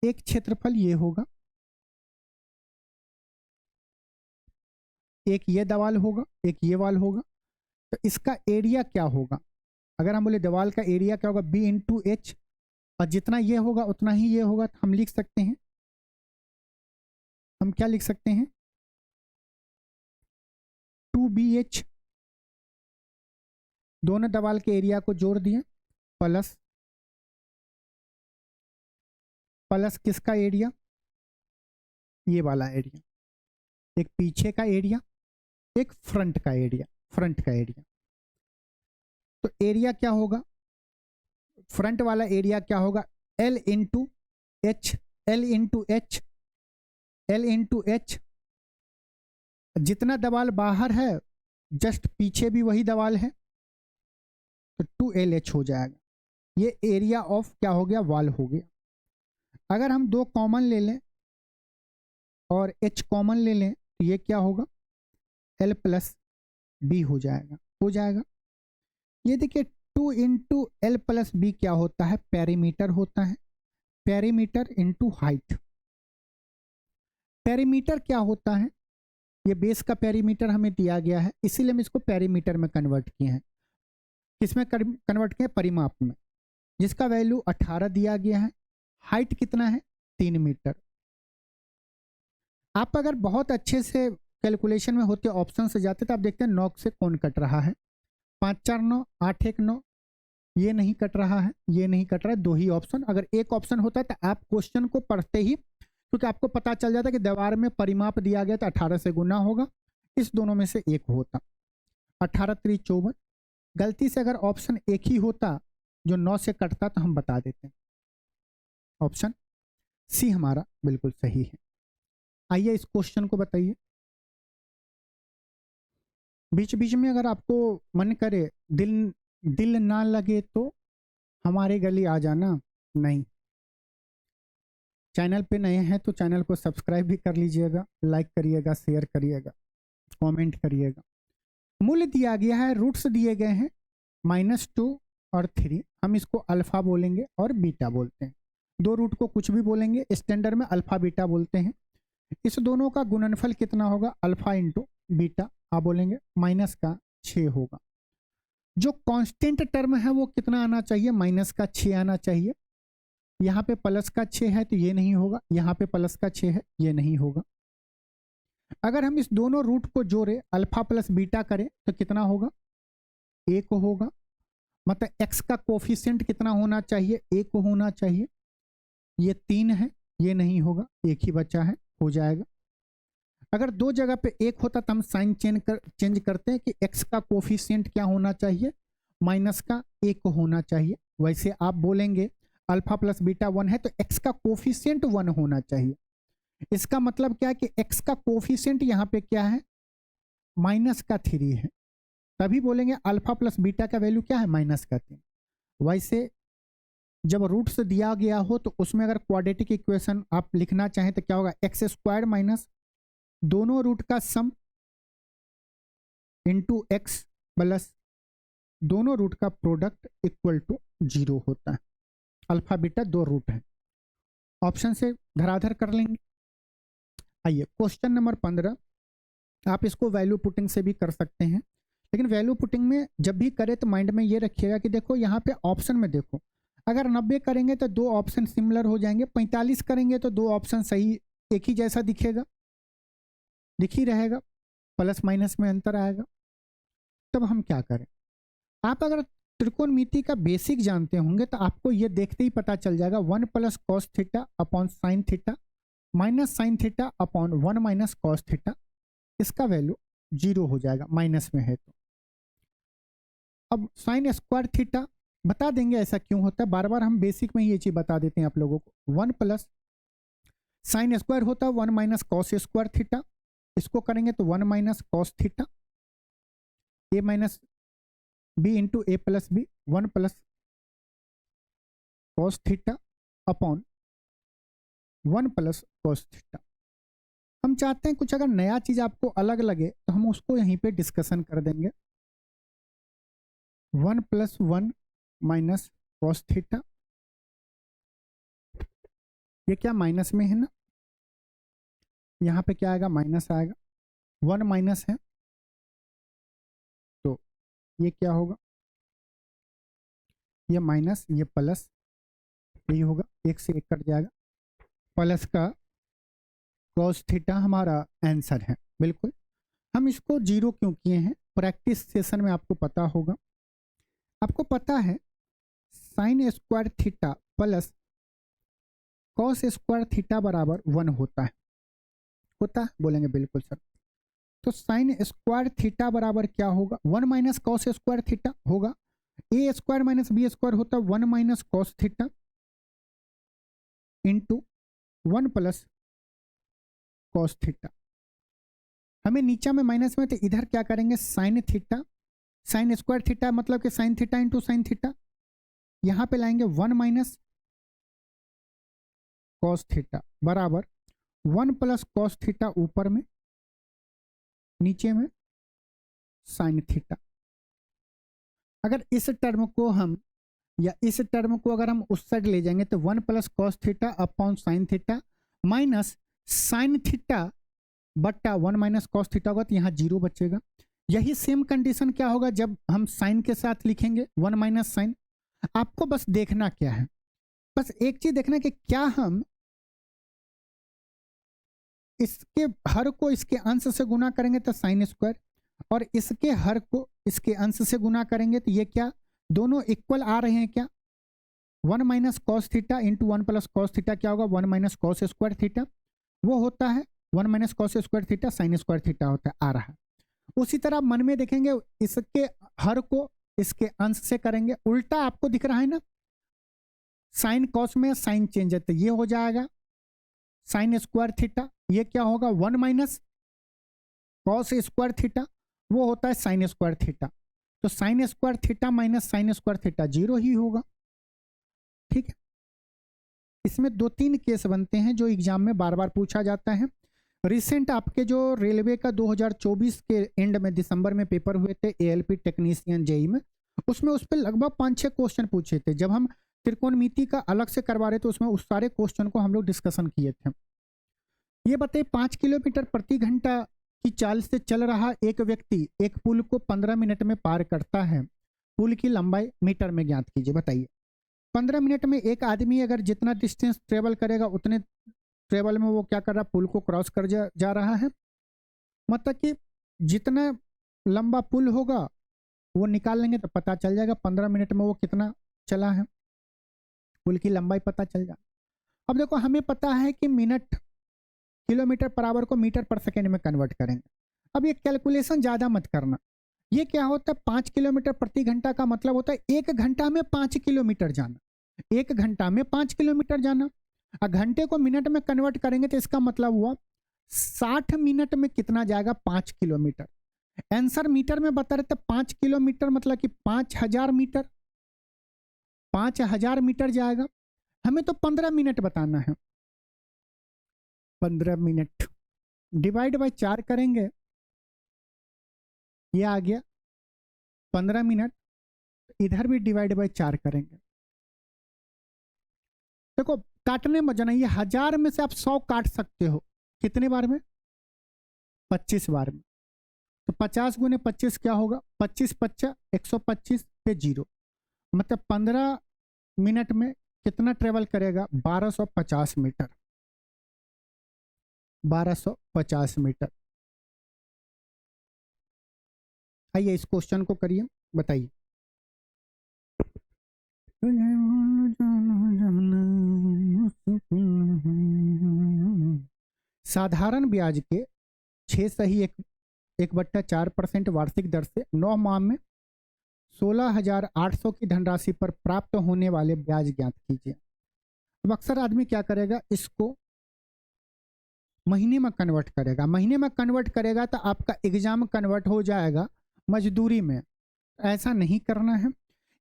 एक क्षेत्रफल ये होगा, एक ये दीवार होगा, एक ये वाल होगा, तो इसका एरिया क्या होगा? अगर हम बोले दीवार का एरिया क्या होगा? B इंटू एच, और जितना ये होगा उतना ही ये होगा, तो हम लिख सकते हैं, हम क्या लिख सकते हैं? 2BH। दोनों दीवार के एरिया को जोड़ दिए, प्लस प्लस किसका एरिया? ये वाला एरिया, एक पीछे का एरिया, एक फ्रंट का एरिया, फ्रंट का एरिया। तो एरिया क्या होगा? फ्रंट वाला एरिया क्या होगा? L into H, L into H, L into H. जितना दवाल बाहर है जस्ट पीछे भी वही दवाल है, तो 2LH हो जाएगा। ये एरिया ऑफ क्या हो गया? वॉल हो गया। अगर हम 2 कॉमन ले लें और H कॉमन ले लें तो ये क्या होगा? L प्लस B हो जाएगा, हो जाएगा। ये देखिए 2 इंटू L प्लस B क्या होता है? पेरीमीटर होता है, पेरीमीटर इंटू हाइट। पेरीमीटर क्या होता है? ये बेस का पेरीमीटर हमें दिया गया है, इसीलिए हम इसको पेरीमीटर में कन्वर्ट किए हैं। किसमें कन्वर्ट किए? परिमाप में, जिसका वैल्यू 18 दिया गया है। हाइट कितना है? 3 मीटर। आप अगर बहुत अच्छे से कैलकुलेशन में होते, ऑप्शन से जाते, तो आप देखते हैं 9 से कौन कट रहा है, 5 4 9, 8 1 9, ये नहीं कट रहा है, ये नहीं कट रहा है, 2 ही ऑप्शन। अगर एक ऑप्शन होता है तो आप क्वेश्चन को पढ़ते ही, क्योंकि आपको पता चल जाता कि दीवार में परिमाप दिया गया तो 18 से गुना होगा, इस दोनों में से एक होता। 18 3 54। गलती से अगर ऑप्शन एक ही होता जो 9 से कटता तो हम बता देते हैं। ऑप्शन सी हमारा बिल्कुल सही है। आइए इस क्वेश्चन को बताइए। बीच बीच में अगर आपको मन करे, दिल ना लगे तो हमारे गली आ जाना। नहीं, चैनल पे नए हैं तो चैनल को सब्सक्राइब भी कर लीजिएगा, लाइक करिएगा, शेयर करिएगा, कमेंट करिएगा। मूल्य दिया गया है, रूट्स दिए गए हैं -2 और 3। हम इसको अल्फा बोलेंगे और बीटा बोलते हैं। दो रूट को कुछ भी बोलेंगे, स्टैंडर्ड में अल्फा बीटा बोलते हैं। इस दोनों का गुणनफल कितना होगा, अल्फा इंटू बीटा, आप बोलेंगे माइनस का 6 होगा। जो कांस्टेंट टर्म है वो कितना आना चाहिए, माइनस का 6 आना चाहिए। यहाँ पे प्लस का 6 है तो ये नहीं होगा, यहाँ पे प्लस का 6 है, ये नहीं होगा। अगर हम इस दोनों रूट को जोड़े अल्फा प्लस बीटा करें तो कितना होगा, 1 होगा। मतलब x का कोफिशिएंट कितना होना चाहिए, 1 होना चाहिए। ये 3 है, ये नहीं होगा, एक ही बचा है, हो जाएगा। अगर दो जगह पे 1 होता तो हम साइन चेंज करते हैं कि x का कोफिशिएंट क्या होना चाहिए, माइनस का 1 होना चाहिए। वैसे आप बोलेंगे अल्फा प्लस बीटा 1 है तो x का कोफिशिएंट 1 होना चाहिए। इसका मतलब क्या है कि x का कोफिशिएंट यहाँ पे क्या है, माइनस का 3 है, तभी बोलेंगे अल्फा प्लस बीटा का वैल्यू क्या है, माइनस का 3। वैसे जब रूट्स दिया गया हो तो उसमें अगर क्वाड्रेटिक इक्वेशन आप लिखना चाहें तो क्या होगा, एक्स स्क्वायर माइनस दोनों रूट का सम इंटू एक्स प्लस दोनों रूट का प्रोडक्ट इक्वल टू 0 होता है। अल्फा बीटा दो रूट है, ऑप्शन से धराधर कर लेंगे। आइए क्वेश्चन नंबर 15, आप इसको वैल्यू पुटिंग से भी कर सकते हैं, लेकिन वैल्यू पुटिंग में जब भी करें तो माइंड में ये रखिएगा कि देखो यहाँ पे ऑप्शन में देखो, अगर 90 करेंगे तो दो ऑप्शन सिमिलर हो जाएंगे, 45 करेंगे तो दो ऑप्शन सही एक ही जैसा दिखेगा, दिख ही रहेगा, प्लस माइनस में अंतर आएगा। तब हम क्या करें, आप अगर त्रिकोणमिति का बेसिक जानते होंगे तो आपको ये देखते ही पता चल जाएगा 1 plus cos theta upon sine theta minus sine theta upon 1 minus cos theta, इसका वैल्यू 0 हो जाएगा, माइनस में है तो। अब साइन स्क्वायर थीटा बता देंगे ऐसा क्यों होता है, बार बार हम बेसिक में ही ये चीज बता देते हैं आप लोगों को। 1 प्लस साइन स्क्वायर होता है 1 माइनस कॉस स्क्वायर थीटा, इसको करेंगे तो 1 minus cos theta, A minus B into A plus B, 1 plus cos theta upon 1 plus cos theta. हम चाहते हैं कुछ अगर नया चीज आपको अलग लगे तो हम उसको यहीं पे डिस्कशन कर देंगे। 1 प्लस 1 माइनस कॉस थीटा, ये क्या माइनस में है ना, यहाँ पे क्या आएगा, माइनस आएगा। 1 माइनस है तो ये क्या होगा, ये माइनस, ये प्लस, यही होगा, 1 से 1 कट जाएगा, प्लस का कॉस थीटा हमारा आंसर है। बिल्कुल, हम इसको 0 क्यों किए हैं, प्रैक्टिस सेशन में आपको पता होगा। आपको पता है sine square theta plus cos square theta बराबर 1 होता है, बोलेंगे बिल्कुल सर। तो साइन स्क्वायर थीटा बराबर क्या होगा, 1 माइनस कॉस स्क्वायर थीटा होगा, ए स्क्वायर माइनस बी स्क्वायर होता है 1 minus cos theta into 1 plus cos theta. हमें नीचे में माइनस में तो इधर क्या करेंगे, sine theta, sine square theta मतलब कि sine theta into sine theta, यहां पे लाएंगे 1 माइनस कॉस थीटा बराबर 1 प्लस कॉस थीटा ऊपर में, नीचे में साइन थीटा। अगर इस टर्म को हम या इस टर्म को अगर हम उस साइड ले जाएंगे तो 1 plus cos theta upon sine theta minus sine theta बट्टा 1 माइनस कॉस थीटा होगा तो यहाँ 0 बचेगा। यही सेम कंडीशन क्या होगा जब हम साइन के साथ लिखेंगे 1 माइनस साइन। आपको बस देखना क्या है, बस एक चीज देखना कि क्या हम इसके हर को इसके अंश से गुना करेंगे तो साइन स्क्वायर, और इसके हर को इसके अंश से गुना करेंगे तो ये क्या, दोनों इक्वल आ रहे हैं क्या, 1 minus cos theta into 1 plus cos theta क्या होगा, 1 माइनस कॉस स्क्वायर थीटा, वो होता है 1 minus cos square theta sine square theta होता है, आ रहा है। उसी तरह मन में देखेंगे इसके हर को इसके अंश से करेंगे, उल्टा आपको दिख रहा है ना, साइन कॉस में साइन चेंज है तो ये हो जाएगा साइन स्क्वायर थीटा, ये क्या होगा 1 माइनस कॉस स्क्वायर थीटा, वो होता है साइन स्क्वायर थीटा। तो sine square theta minus sine square theta 0 ही होगा। ठीक है, इसमें 2-3 केस बनते हैं जो एग्जाम में बार बार पूछा जाता है। रिसेंट आपके जो रेलवे का 2024 के एंड में दिसंबर में पेपर हुए थे ALP टेक्नीशियन जेई में, उसमें उस पर लगभग 5-6 क्वेश्चन पूछे थे। जब हम त्रिकोणमिति का अलग से करवा रहे थे उसमें उस सारे क्वेश्चन को हम लोग डिस्कशन किए थे। ये बताइए 5 किलोमीटर प्रति घंटा की चाल से चल रहा एक व्यक्ति एक पुल को 15 मिनट में पार करता है। पुल की लंबाई मीटर में ज्ञात कीजिए। बताइए 15 मिनट में एक आदमी अगर जितना डिस्टेंस ट्रेवल करेगा उतने ट्रेवल में वो क्या कर रहा है, पुल को क्रॉस कर जा रहा है। मतलब कि जितना लंबा पुल होगा वो निकाल लेंगे तो पता चल जाएगा 15 मिनट में वो कितना चला है, पुल की लंबाई पता चल जाए। अब देखो हमें पता है कि मिनट किलोमीटर पर आवर को मीटर पर सेकेंड में कन्वर्ट करेंगे। अब ये कैलकुलेशन ज़्यादा मत करना। ये क्या होता है 5 किलोमीटर प्रति घंटा का मतलब होता है 1 घंटा में 5 किलोमीटर जाना। 1 घंटा में 5 किलोमीटर जाना। घंटे को मिनट में कन्वर्ट करेंगे तो इसका मतलब हुआ 60 मिनट में कितना जाएगा 5 किलोमीटर। आंसर मीटर में बता रहे थे 5 किलोमीटर मतलब कि 5000 मीटर, 5000 मीटर जाएगा। हमें तो 15 मिनट बताना है। 15 मिनट डिवाइड बाय 4 करेंगे, ये आ गया 15 मिनट। इधर भी डिवाइड बाय 4 करेंगे। देखो काटने में जाना, ये 1000 में से आप 100 काट सकते हो। कितने बार में? 25 बार में। तो 50 गुने 25 क्या होगा? 25 पच्चा 125 पे 0, मतलब 15 मिनट में कितना ट्रेवल करेगा? 1250 मीटर। 1250 मीटर। आइए इस क्वेश्चन को करिए, बताइए। साधारण ब्याज के 6 सही 1/4% वार्षिक दर से 9 माह में 16,800 की धनराशि पर प्राप्त होने वाले ब्याज ज्ञात कीजिए। अब अक्सर आदमी क्या करेगा, इसको महीने में कन्वर्ट करेगा। महीने में कन्वर्ट करेगा तो आपका एग्जाम कन्वर्ट हो जाएगा मजदूरी में। ऐसा नहीं करना है।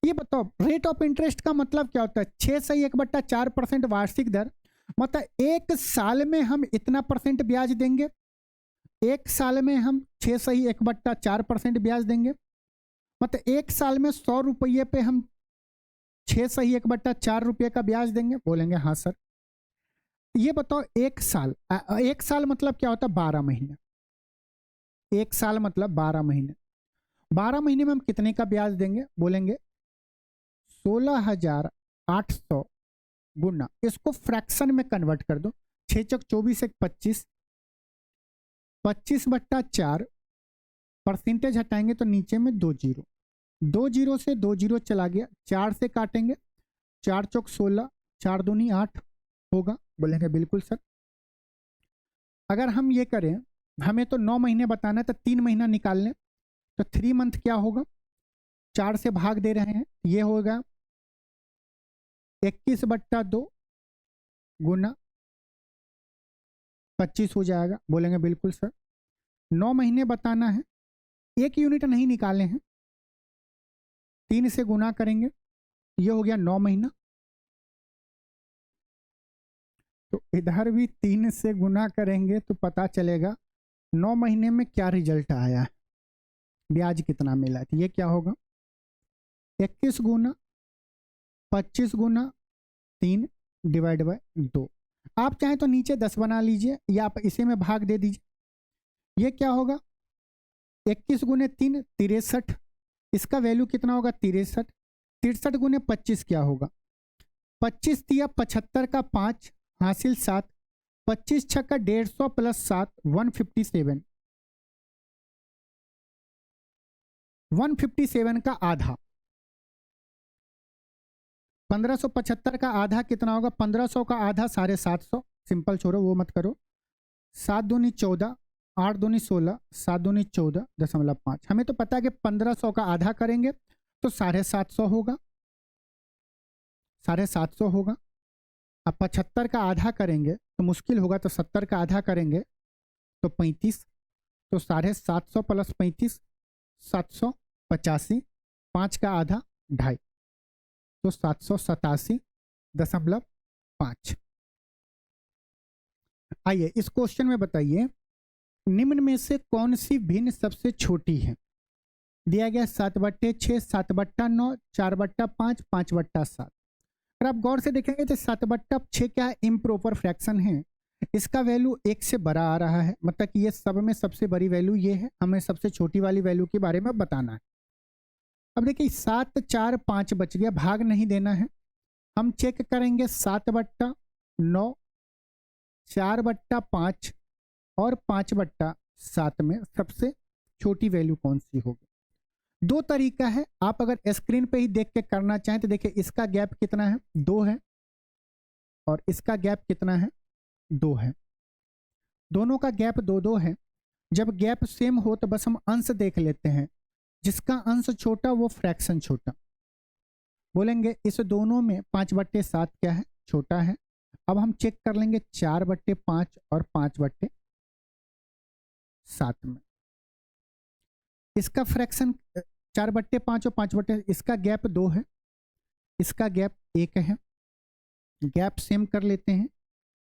ये बताओ रेट ऑफ इंटरेस्ट का मतलब क्या होता है? 6 से 1/4% वार्षिक दर, मतलब 1 साल में हम इतना परसेंट ब्याज देंगे। 1 साल में हम 6 से 1/4% ब्याज देंगे। मतलब 1 साल में 100 रुपये पे हम 6 से 1/4 रुपये का ब्याज देंगे। बोलेंगे हाँ सर। ये बताओ 1 साल, 1 साल मतलब क्या होता है? 12 महीने। 1 साल मतलब 12 महीने। 12 महीने में हम कितने का ब्याज देंगे? बोलेंगे 16,800 गुना, इसको फ्रैक्शन में कन्वर्ट कर दो। 6 चौक 24 1 25, 25/4 परसेंटेज हटाएंगे तो नीचे में 2 जीरो, 2 जीरो से 2 जीरो चला गया। 4 से काटेंगे, 4 चौक 16, 4 दूनी 8 होगा। बोलेंगे बिल्कुल सर। अगर हम ये करें, हमें तो 9 महीने बताना है तो 3 महीना निकाल लें तो 3 मंथ क्या होगा? 4 से भाग दे रहे हैं, ये होगा 21/2 गुना 25 हो जाएगा। बोलेंगे बिल्कुल सर। 9 महीने बताना है, 1 यूनिट नहीं निकाले हैं, 3 से गुना करेंगे, ये हो गया 9 महीना। तो इधर भी 3 से गुना करेंगे तो पता चलेगा 9 महीने में क्या रिजल्ट आया है, ब्याज कितना मिला। तो ये क्या होगा? 21 गुना 25 गुना 3 डिवाइड बाय 2। आप चाहें तो नीचे 10 बना लीजिए या आप इसी में भाग दे दीजिए। ये क्या होगा? 21 गुने 3 63, इसका वैल्यू कितना होगा? 63। 63 गुने 25 क्या होगा? 25 दिया 75 का 5 हासिल 7, 25 छक्का 150 प्लस 7 157, 157 का आधा। 1575 का आधा कितना होगा? 1500 का आधा 750। सिंपल छोड़ो, वो मत करो। 7 दूनी 14, 8 दूनी 16, 7 दूनी 14.5। हमें तो पता है कि 1500 का आधा करेंगे तो 750 होगा, 750 होगा। अब 75 का आधा करेंगे तो मुश्किल होगा, तो 70 का आधा करेंगे तो 35, तो 750 प्लस 35 785, 5 का आधा 2.5, तो 787.5। आइए इस क्वेश्चन में बताइए, निम्न में से कौन सी भिन्न सबसे छोटी है? दिया गया 7/6, 7/9, 4/5, 5/7। अगर आप गौर से देखेंगे तो 7/6 क्या है, इम्प्रॉपर फ्रैक्शन है। इसका वैल्यू 1 से बड़ा आ रहा है, मतलब कि ये सब में सबसे बड़ी वैल्यू ये है। हमें सबसे छोटी वाली वैल्यू के बारे में बताना है। अब देखिए 7, 4, 5 बच गया, भाग नहीं देना है। हम चेक करेंगे 7/9, 4/5 और 5/7 में सबसे छोटी वैल्यू कौन सी होगी। दो तरीका है, आप अगर स्क्रीन पे ही देख के करना चाहें तो देखिए इसका गैप कितना है, 2 है, और इसका गैप कितना है, 2 है। दोनों का गैप 2-2 है। जब गैप सेम हो तो बस हम अंश देख लेते हैं, जिसका अंश छोटा वो फ्रैक्शन छोटा। बोलेंगे इस दोनों में 5/7 क्या है, छोटा है। अब हम चेक कर लेंगे 4/5 और 5/7 में इसका फ्रैक्शन 4/5 और 5/, इसका गैप 2 है, इसका गैप 1 है। गैप सेम कर लेते हैं,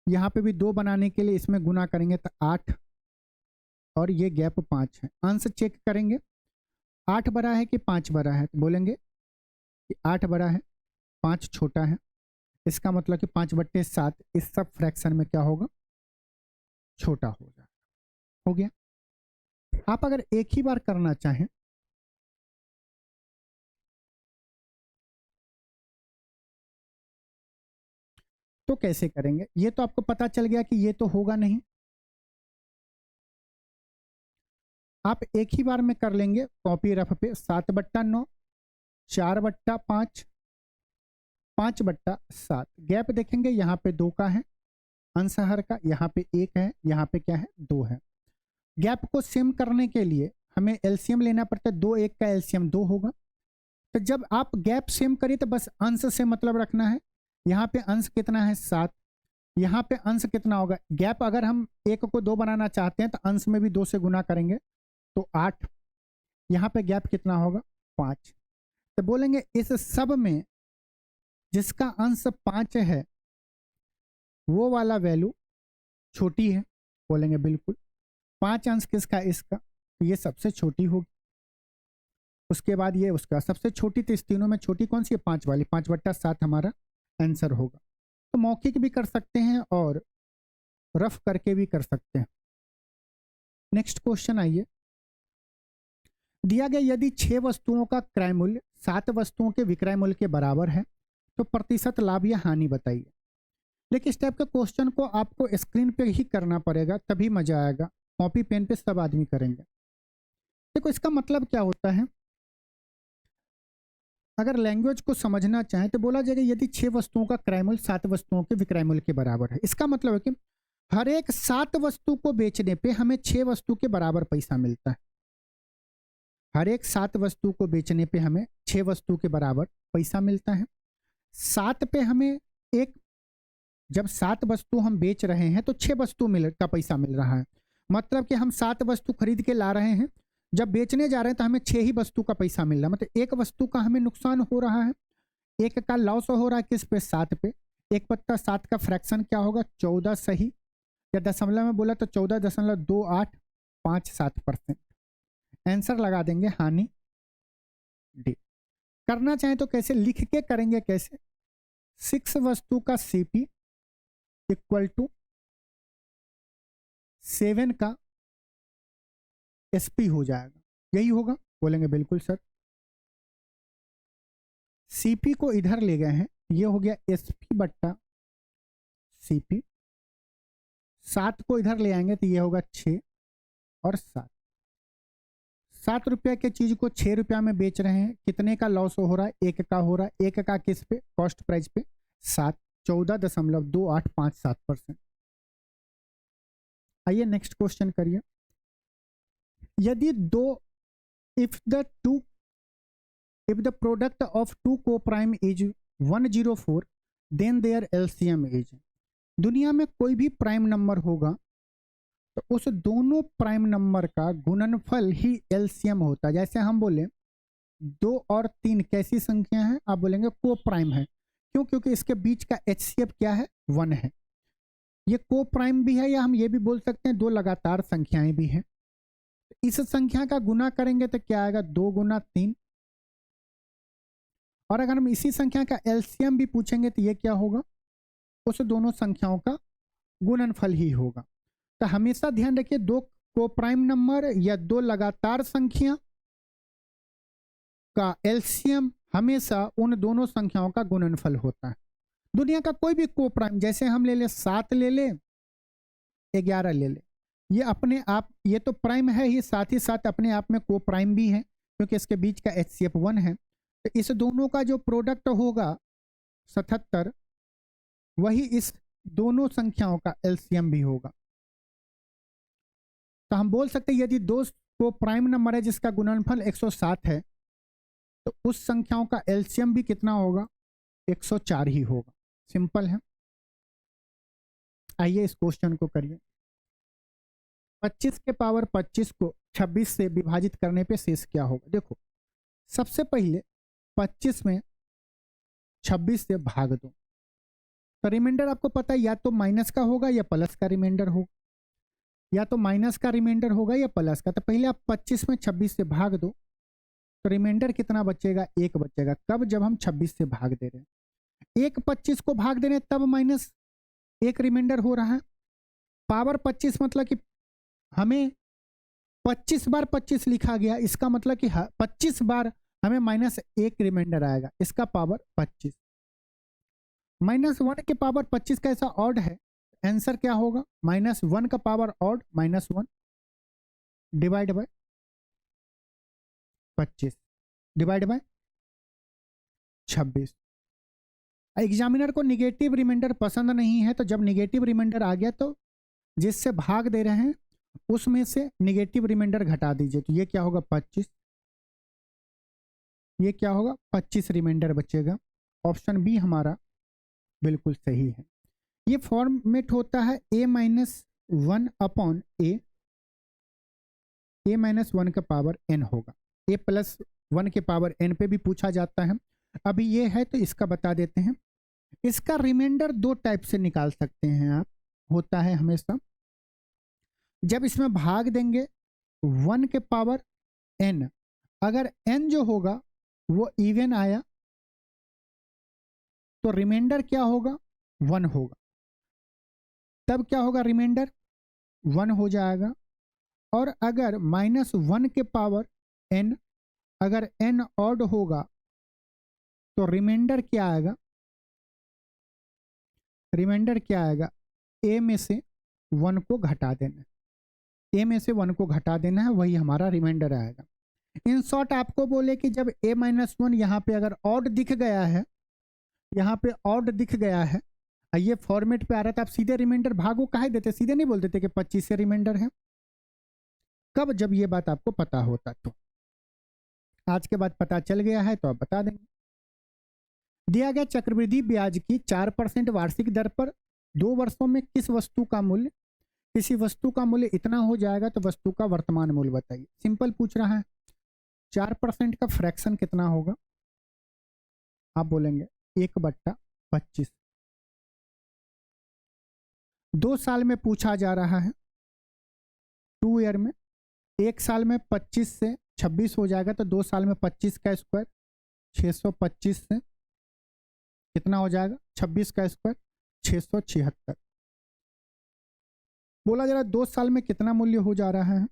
यहाँ पे भी 2 बनाने के लिए इसमें गुना करेंगे तो 8, और ये गैप 5 है। अंश चेक करेंगे, 8 बड़ा है कि 5 बड़ा है, तो बोलेंगे कि 8 बड़ा है, 5 छोटा है। इसका मतलब कि 5/7 इस सब फ्रैक्शन में क्या होगा, छोटा हो जाएगा। हो गया। आप अगर एक ही बार करना चाहें तो कैसे करेंगे, ये तो आपको पता चल गया कि ये तो होगा नहीं। आप एक ही बार में कर लेंगे कॉपी रफ पे, 7/9, 4/5, 5/7। गैप देखेंगे यहाँ पे 2 का है, अंश हर का, यहाँ पे 1 है, यहाँ पे क्या है, 2 है। गैप को सेम करने के लिए हमें एलसीएम लेना पड़ता है, 2 1 का एलसीएम 2 होगा। तो जब आप गैप सेम करिए तो बस अंश से मतलब रखना है। यहाँ पे अंश कितना है, 7, यहाँ पे अंश कितना होगा, गैप अगर हम 1 को 2 बनाना चाहते हैं तो अंश में भी 2 से गुना करेंगे तो 8, यहाँ पे गैप कितना होगा, 5। तो बोलेंगे इस सब में जिसका अंश 5 है वो वाला वैल्यू छोटी है। बोलेंगे बिल्कुल, 5 अंश किसका, इसका, तो ये सबसे छोटी होगी। उसके बाद ये उसका सबसे छोटी, तो इस तीनों में छोटी कौन सी है, 5 वाली, 5/7 हमारा आंसर होगा। तो मौखिक भी कर सकते हैं और रफ करके भी कर सकते हैं। नेक्स्ट क्वेश्चन आइए। दिया गया यदि 6 वस्तुओं का क्रय मूल्य 7 वस्तुओं के विक्रय मूल्य के बराबर है तो प्रतिशत लाभ या हानि बताइए। लेकिन इस टाइप के क्वेश्चन को आपको स्क्रीन पे ही करना पड़ेगा, तभी मजा आएगा। कॉपी पेन पे सब आदमी करेंगे। देखो इसका मतलब क्या होता है, अगर लैंग्वेज को समझना चाहें तो बोला जाएगा यदि 6 वस्तुओं का क्रय मूल्य 7 वस्तुओं के विक्रय मूल्य के बराबर है। इसका मतलब है कि हर एक 7 वस्तु को बेचने पे हमें 6 वस्तु के बराबर पैसा मिलता है। हर एक 7 वस्तु को बेचने पे हमें 6 वस्तु के बराबर पैसा मिलता है। 7 पे हमें एक, जब 7 वस्तु हम बेच रहे हैं तो 6 वस्तु का पैसा मिल रहा है। मतलब कि हम 7 वस्तु खरीद के ला रहे हैं, जब बेचने जा रहे हैं तो हमें 6 ही वस्तु का पैसा मिल रहा है। मतलब एक वस्तु का हमें नुकसान हो रहा है, एक का लॉस हो रहा है, किस पे, 7 पे। 1/7 का फ्रैक्शन क्या होगा, 14 सही, या दशमलव में बोला तो 14.2857%। आंसर लगा देंगे हानि डी। करना चाहें तो कैसे लिख के करेंगे, कैसे, 6 वस्तु का सीपी इक्वल टू 7 का एसपी हो जाएगा, यही होगा। बोलेंगे बिल्कुल सर। सीपी को इधर ले गए हैं, ये हो गया SP/CP। 7 को इधर ले आएंगे तो ये होगा 6 और 7। 7 रुपये के चीज को 6 रुपया में बेच रहे हैं, कितने का लॉस हो रहा है, 1 का हो रहा है। 1 का किस पे, कॉस्ट प्राइस पे, 7, 14.2857%। आइए नेक्स्ट क्वेश्चन करिए। यदि if the product of 2 coprime is 104 then their LCM is. दुनिया में कोई भी प्राइम नंबर होगा तो उस दोनों प्राइम नंबर का गुणनफल ही एलसीएम होता है। जैसे हम बोले 2 और 3 कैसी संख्या है, आप बोलेंगे कोप्राइम है। क्यों, क्योंकि इसके बीच का एचसीएफ क्या है, 1 है। ये कोप्राइम भी है, या हम ये भी बोल सकते हैं 2 लगातार संख्याएं भी हैं। इस संख्या का गुना करेंगे तो क्या आएगा, 2 गुना 3। और अगर हम इसी संख्या का एलसीएम भी पूछेंगे तो ये क्या होगा, उस दोनों संख्याओं का गुणनफल ही होगा। तो हमेशा ध्यान रखिए, दो कोप्राइम नंबर या दो लगातार संख्या का एलसीएम हमेशा उन दोनों संख्याओं का गुणनफल होता है। दुनिया का कोई भी कोप्राइम, जैसे हम ले ले 7 ले ले, 11 ले ले, ये अपने आप, ये तो प्राइम है ही, साथ ही साथ अपने आप में कोप्राइम भी है क्योंकि इसके बीच का HCF 1 है। तो इस दोनों का जो प्रोडक्ट होगा 77, वही इस दोनों संख्याओं का एलसीएम भी होगा। तो हम बोल सकते हैं यदि दो कोप्राइम नंबर है जिसका गुणनफल 107 है तो उस संख्याओं का एलसीएम भी कितना होगा, 104 ही होगा। सिंपल है। आइए इस क्वेश्चन को करिए। 25 के पावर 25 को 26 से विभाजित करने पे शेष क्या होगा। देखो, सबसे पहले 25 में 26 से भाग दो तो रिमाइंडर आपको पता है या तो माइनस का होगा या प्लस का रिमाइंडर होगा, या तो माइनस का रिमाइंडर होगा या प्लस का। तो पहले आप 25 में 26 से भाग दो तो रिमाइंडर कितना बचेगा, 1 बचेगा। कब, जब हम 26 से भाग दे रहे हैं। 1 25 को भाग दे रहे हैं तब माइनस 1 रिमाइंडर हो रहा है। पावर 25 मतलब कि हमें 25 बार 25 लिखा गया, इसका मतलब कि 25 बार हमें -1 रिमाइंडर आएगा, इसका पावर 25। -1 के पावर 25 का ऐसा ऑड है, आंसर क्या होगा, -1 का power odd -1 divide by 25 divide by 26। Examiner को निगेटिव रिमाइंडर पसंद नहीं है, तो जब निगेटिव रिमाइंडर आ गया तो जिससे भाग दे रहे हैं उसमें से निगेटिव रिमाइंडर घटा दीजिए। तो ये क्या होगा, 25, ये क्या होगा, 25 रिमाइंडर बचेगा। ऑप्शन बी हमारा बिल्कुल सही है। ये फॉर्मेट होता है a-1 अपॉन a, a-1 का पावर n होगा। a+1 के पावर n पे भी पूछा जाता है। अभी ये है तो इसका बता देते हैं। इसका रिमाइंडर 2 टाइप से निकाल सकते हैं आप, होता है हमेशा जब इसमें भाग देंगे 1 के पावर n, अगर n जो होगा वो इवन आया तो रिमाइंडर क्या होगा, 1 होगा। तब क्या होगा, रिमाइंडर 1 हो जाएगा। और अगर -1 के पावर n, अगर n ऑड होगा तो रिमाइंडर क्या आएगा, रिमाइंडर क्या आएगा, a में से 1 को घटा देना, a में से 1 को घटा देना है, वही हमारा रिमाइंडर आएगा। इन शॉर्ट आपको बोले कि जब a-1 यहाँ पे अगर ऑड दिख गया है, यहाँ पे ऑड दिख गया है, ये फॉर्मेट पे आ रहा था, आप सीधे रिमाइंडर भागो काहे देते, सीधे नहीं बोल देते कि 25 से रिमाइंडर है। कब, जब ये बात आपको पता होता। तो आज के बाद पता चल गया है तो आप बता देंगे। दिया गया चक्रवृद्धि ब्याज की 4% वार्षिक दर पर 2 वर्षों में किस वस्तु का मूल्य, किसी वस्तु का मूल्य इतना हो जाएगा तो वस्तु का वर्तमान मूल्य बताइए। सिंपल पूछ रहा है। 4% का फ्रैक्शन कितना होगा, आप बोलेंगे 1/25। 2 साल में पूछा जा रहा है, 2 ईयर में। 1 साल में 25 से 26 हो जाएगा तो 2 साल में 25 का स्क्वायर 625 से कितना हो जाएगा, 26 का स्क्वायर 676। बोला जा रहा है 2 साल में कितना मूल्य हो जा रहा है,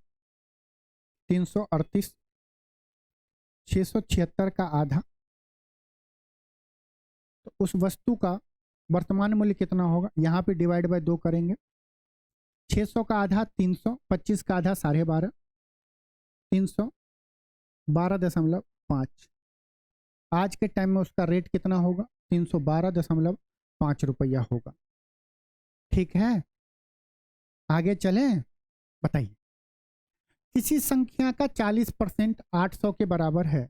338। 676 का आधा, तो उस वस्तु का वर्तमान मूल्य कितना होगा, यहाँ पे डिवाइड बाय 2 करेंगे। 600 का आधा 300, 25 का आधा 12.5, 312.5। आज के टाइम में उसका रेट कितना होगा, 312.5 रुपया होगा। ठीक है, आगे चलें। बताइए, किसी संख्या का 40% 800 के बराबर है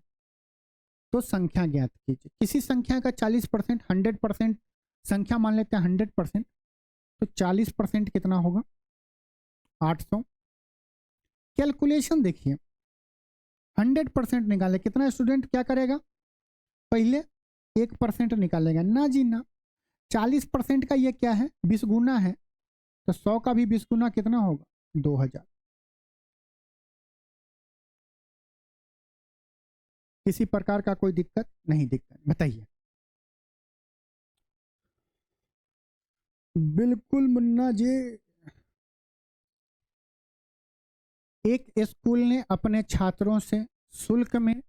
तो संख्या ज्ञात कीजिए। किसी संख्या का 40% 100% संख्या मान लेते हैं 100%, तो 40% कितना होगा, 800। कैलकुलेशन देखिए, 100% निकाले, कितना स्टूडेंट क्या करेगा, पहले 1% निकालेगा ना जी ना। 40% का ये क्या है, 20 गुना है, तो 100 का भी 20 गुना कितना होगा, 2000। किसी प्रकार का कोई दिक्कत नहीं? दिक्कत बताइए। बिल्कुल मुन्ना जी। एक स्कूल ने अपने छात्रों से शुल्क में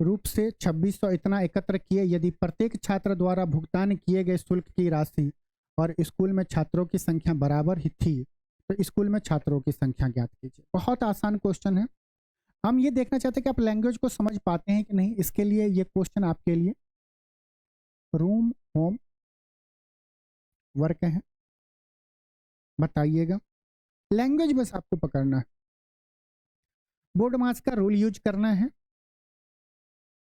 रूप से 2600 इतना एकत्र किए। यदि प्रत्येक छात्र द्वारा भुगतान किए गए शुल्क की राशि और स्कूल में छात्रों की संख्या बराबर ही थी तो स्कूल में छात्रों की संख्या ज्ञात कीजिए। बहुत आसान क्वेश्चन है। हम ये देखना चाहते हैं कि आप लैंग्वेज को समझ पाते हैं कि नहीं। इसके लिए ये क्वेश्चन आपके लिए रूम होम वर्क है, बताइएगा। लैंग्वेज बस आपको पकड़ना है, बोर्ड मास का रूल यूज करना है।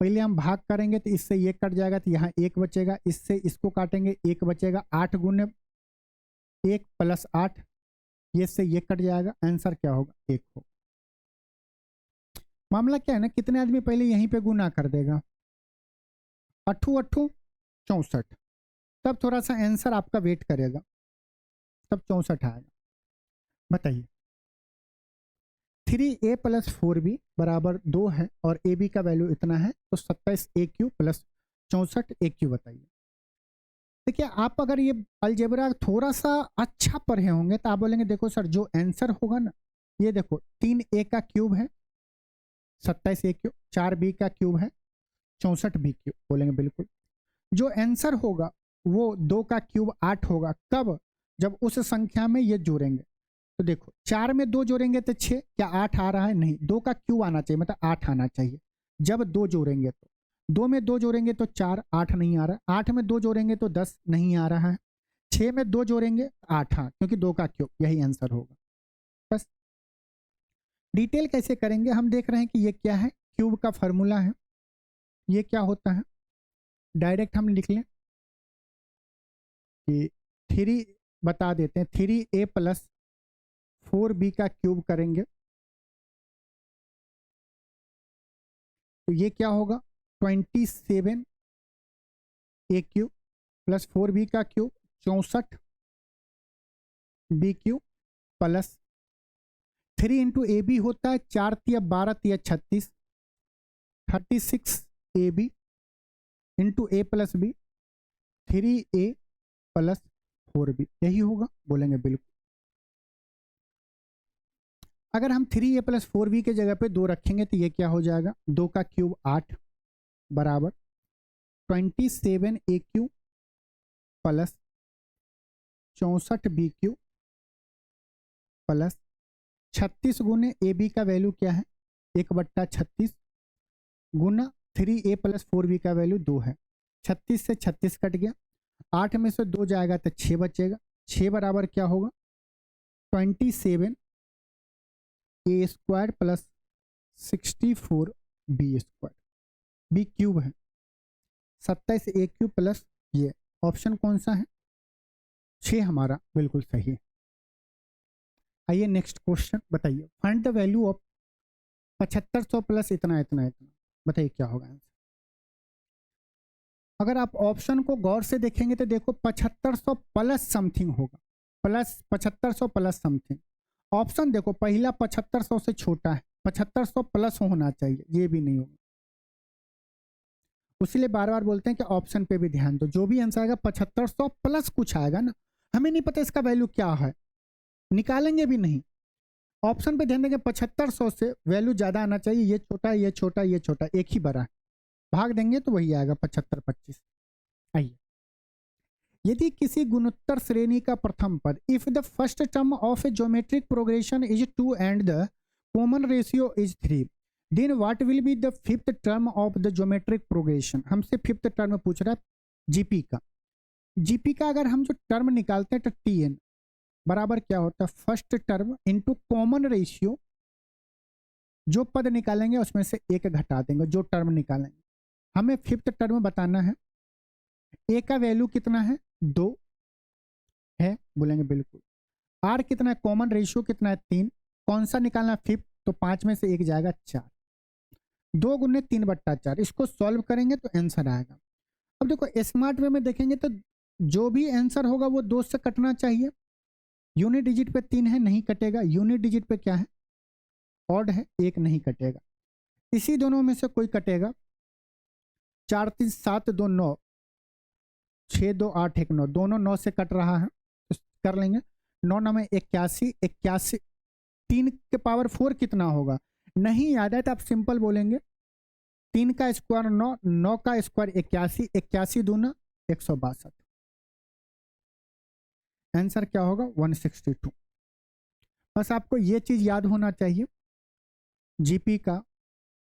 पहले हम भाग करेंगे तो इससे ये कट जाएगा तो यहाँ एक बचेगा, इससे इसको काटेंगे एक बचेगा, 8 गुने 1 प्लस 8, ये से ये कट जाएगा, आंसर क्या होगा? 1 होगा। मामला क्या है ना, कितने आदमी पहले यहीं पे गुना कर देगा, 8 8 64, तब थोड़ा सा आंसर आपका वेट करेगा, तब 64 आएगा। बताइए 3a प्लस 4b बराबर 2 है और ab का वैल्यू इतना है तो 27aq प्लस 64aq बताइए। देखिए आप अगर ये अलजेब्रा थोड़ा सा अच्छा पढ़े होंगे तो आप बोलेंगे देखो सर जो आंसर होगा ना, ये देखो 3a का क्यूब है 27aq, 4b का क्यूब है 64b क्यूब, बोलेंगे बिल्कुल। जो आंसर होगा वो 2 का क्यूब 8 होगा। कब? जब उस संख्या में ये जोड़ेंगे। तो देखो 4 में 2 जोड़ेंगे तो 6, क्या 8 आ रहा है? नहीं, 2 का क्यूब आना चाहिए, मतलब 8 आना चाहिए। जब 2 जोड़ेंगे तो 2 में 2 जोड़ेंगे तो 4, 8 नहीं आ रहा। 8 में 2 जोड़ेंगे तो 10 नहीं आ रहा है। 6 में 2 जोड़ेंगे 8, हाँ, क्योंकि 2 का क्यूब, यही आंसर होगा। बस डिटेल कैसे करेंगे, हम देख रहे हैं कि ये क्या है, क्यूब का फॉर्मूला है। ये क्या होता है, डायरेक्ट हम लिख लें कि 3 बता देते हैं, 3a प्लस 4b का क्यूब करेंगे तो ये क्या होगा, 27a क्यूब प्लस 4b का cube 64b cube plus 3 into A B होता है 4 तिया 12 तिया 36, 36ab into A plus B 3a plus 4b, यही होगा, बोलेंगे बिल्कुल। अगर हम 3a प्लस 4b के जगह पे 2 रखेंगे तो ये क्या हो जाएगा, 2 का क्यूब 8 बराबर 27a cube plus 64b cube plus 36 गुने ए बी का वैल्यू क्या है, 1/36 गुना 3a प्लस 4b का वैल्यू 2 है। 36 से 36 कट गया, 8 में से 2 जाएगा तो 6 बचेगा। 6 बराबर क्या होगा, 27a square plus 64b square, b cube है 27a क्यूब प्लस ये, ऑप्शन कौन सा है, 6 हमारा बिल्कुल सही है। आइए नेक्स्ट क्वेश्चन, बताइए find the value of 7500 plus इतना इतना इतना, बताइए क्या होगा आंसर। अगर आप ऑप्शन को गौर से देखेंगे तो देखो 7500 प्लस समथिंग होगा, प्लस 7500 प्लस समथिंग। ऑप्शन देखो पहला 7500 से छोटा है, 7500 प्लस होना चाहिए, ये भी नहीं होगा। इसलिए बार बार बोलते हैं कि ऑप्शन पे भी ध्यान दो, जो भी आंसर आएगा 7500 प्लस कुछ आएगा ना, हमें नहीं पता इसका वैल्यू क्या है, निकालेंगे भी नहीं। ऑप्शन पे ध्यान देंगे 7500 से वैल्यू ज्यादा आना चाहिए, ये छोटा ये छोटा ये छोटा, एक ही बड़ा है, भाग देंगे तो वही आएगा 75 25। आइए, यदि किसी गुणोत्तर श्रेणी का प्रथम पद, if the first term of a geometric progression is 2 and the common ratio is 3, then what will be the fifth term of the geometric progression. हमसे फिफ्थ टर्म पूछ रहा है जीपी का। जीपी का अगर हम जो टर्म निकालते हैं तो टीएन बराबर क्या होता है, first term into common ratio, जो पद निकालेंगे उसमें से एक घटा देंगे, जो टर्म निकालेंगे। हमें फिफ्थ टर्म बताना है, ए का वैल्यू कितना है, 2 है, बोलेंगे बिल्कुल। आर कितना है, कॉमन रेशियो कितना है, 3, कौन सा निकालना है, फिफ्थ, तो 5 में से एक जाएगा 4, 2 गुने 3/4, इसको सॉल्व करेंगे तो आंसर आएगा। अब देखो स्मार्ट वे में देखेंगे तो जो भी आंसर होगा वो 2 से कटना चाहिए। यूनिट डिजिट पे 3 है, नहीं कटेगा। यूनिट डिजिट पे क्या है, ऑड है, 1 नहीं कटेगा। इसी दोनों में से कोई कटेगा, 4 3 7 2 9, 6 2 8 1 9, दोनों 9 से कट रहा है तो कर लेंगे। 9 9 में 81, 81 3 के पावर 4 कितना होगा, नहीं याद है तो आप सिंपल बोलेंगे 3 का स्क्वायर 9, 9 का स्क्वायर 81, 81 दूना 162। आंसर क्या होगा 162। बस आपको ये चीज याद होना चाहिए जीपी का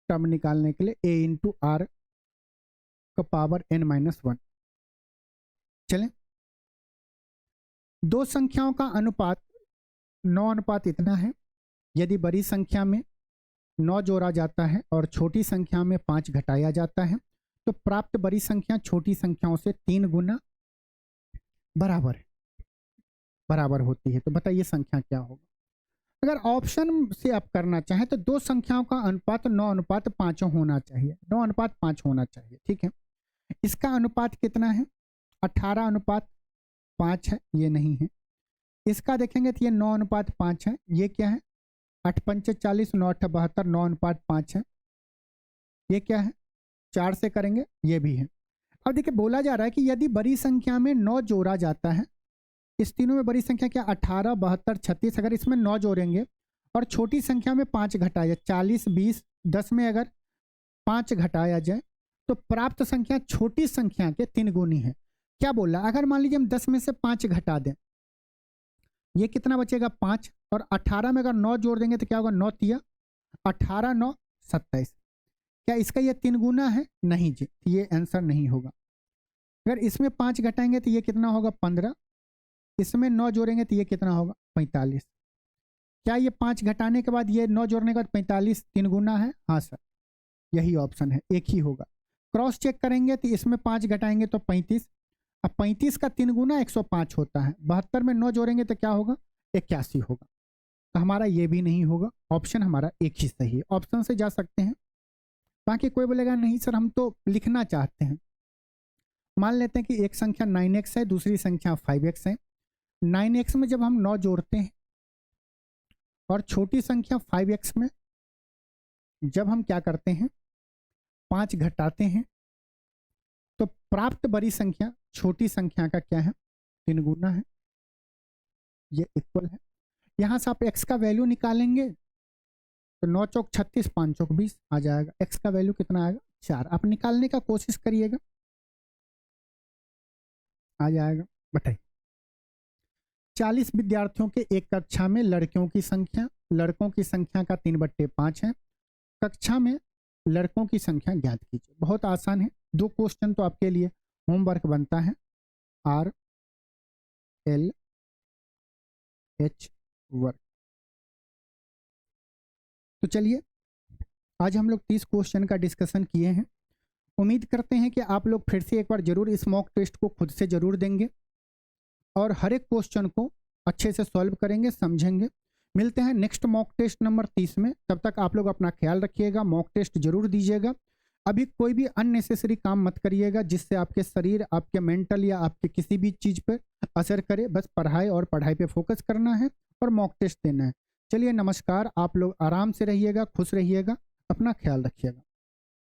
टर्म निकालने के लिए, a इंटू आर का पावर n-1। चलें, दो संख्याओं का अनुपात 9 अनुपात इतना है। यदि बड़ी संख्या में 9 जोड़ा जाता है और छोटी संख्या में 5 घटाया जाता है तो प्राप्त बड़ी संख्या छोटी संख्याओं से 3 गुना बराबर होती है। तो बताइए संख्या क्या होगा। अगर ऑप्शन से आप करना चाहें तो दो संख्याओं का अनुपात 9 अनुपात 5 होना चाहिए, 9 अनुपात 5 होना चाहिए, ठीक है। इसका अनुपात कितना है, 18 अनुपात 5 है, ये नहीं है। इसका देखेंगे तो ये 9 अनुपात 5 है, ये क्या है 8 पंचे 40, 9 8 72, 9 अनुपात 5 है। ये क्या है 4 से करेंगे, ये भी है। अब देखिए बोला जा रहा है कि यदि बड़ी संख्या में 9 जोड़ा जाता है, इस तीनों में बड़ी संख्या क्या 18 72 36, अगर इसमें 9 जोड़ेंगे और छोटी संख्या में 5 घटाया 40 20 10 में अगर 5 घटाया जाए तो प्राप्त संख्या छोटी संख्या के 3 गुनी है। क्या बोल रहा है, अगर मान लीजिए हम 10 में से 5 घटा दें, ये कितना बचेगा 5, और 18 में अगर 9 जोड़ देंगे तो क्या होगा 9 तिया 18 9 27। क्या इसका ये 3 गुना है, नहीं जी, ये आंसर नहीं होगा। अगर इसमें 5 घटाएंगे तो ये कितना होगा 15, इसमें 9 जोड़ेंगे तो ये कितना होगा 45। क्या ये 5 घटाने के बाद ये 9 जोड़ने के बाद 45 3 गुना है, हाँ सर यही ऑप्शन है, एक ही होगा। क्रॉस चेक करेंगे तो इसमें 5 घटाएंगे तो 35, अब 35 का 3 गुना 105 होता है, 72 में 9 जोड़ेंगे तो क्या होगा 81 होगा। तो हमारा ये भी नहीं होगा, ऑप्शन हमारा एक ही सही है। ऑप्शन से जा सकते हैं। बाकी कोई बोलेगा नहीं सर हम तो लिखना चाहते हैं। मान लेते हैं कि एक संख्या 9x है, दूसरी संख्या 5x है। 9x में जब हम 9 जोड़ते हैं और छोटी संख्या 5x में जब हम क्या करते हैं 5 घटाते हैं तो प्राप्त बड़ी संख्या छोटी संख्या का क्या है 3 गुना है, ये इक्वल है। यहां से आप x का वैल्यू निकालेंगे तो 9 चौक 36 5 चौक 20 आ जाएगा। x का वैल्यू कितना आएगा 4। आप निकालने का कोशिश करिएगा, आ जाएगा। बताइए 40 विद्यार्थियों के एक कक्षा में लड़कियों की संख्या का 3/5 है। कक्षा में लड़कों की संख्या ज्ञात कीजिए। बहुत आसान है, 2 क्वेश्चन तो आपके लिए होमवर्क बनता है। R L H work. तो चलिए आज हम लोग 30 क्वेश्चन का डिस्कशन किए हैं। उम्मीद करते हैं कि आप लोग फिर से एक बार जरूर इस मॉक टेस्ट को खुद से जरूर देंगे और हर एक क्वेश्चन को अच्छे से सॉल्व करेंगे, समझेंगे। मिलते हैं नेक्स्ट मॉक टेस्ट नंबर 30 में। तब तक आप लोग अपना ख्याल रखिएगा, मॉक टेस्ट जरूर दीजिएगा। अभी कोई भी अननेसेसरी काम मत करिएगा जिससे आपके शरीर, आपके मेंटल या आपके किसी भी चीज़ पर असर करे। बस पढ़ाई और पढ़ाई पे फोकस करना है और मॉक टेस्ट देना है। चलिए नमस्कार, आप लोग आराम से रहिएगा, खुश रहिएगा, अपना ख्याल रखिएगा।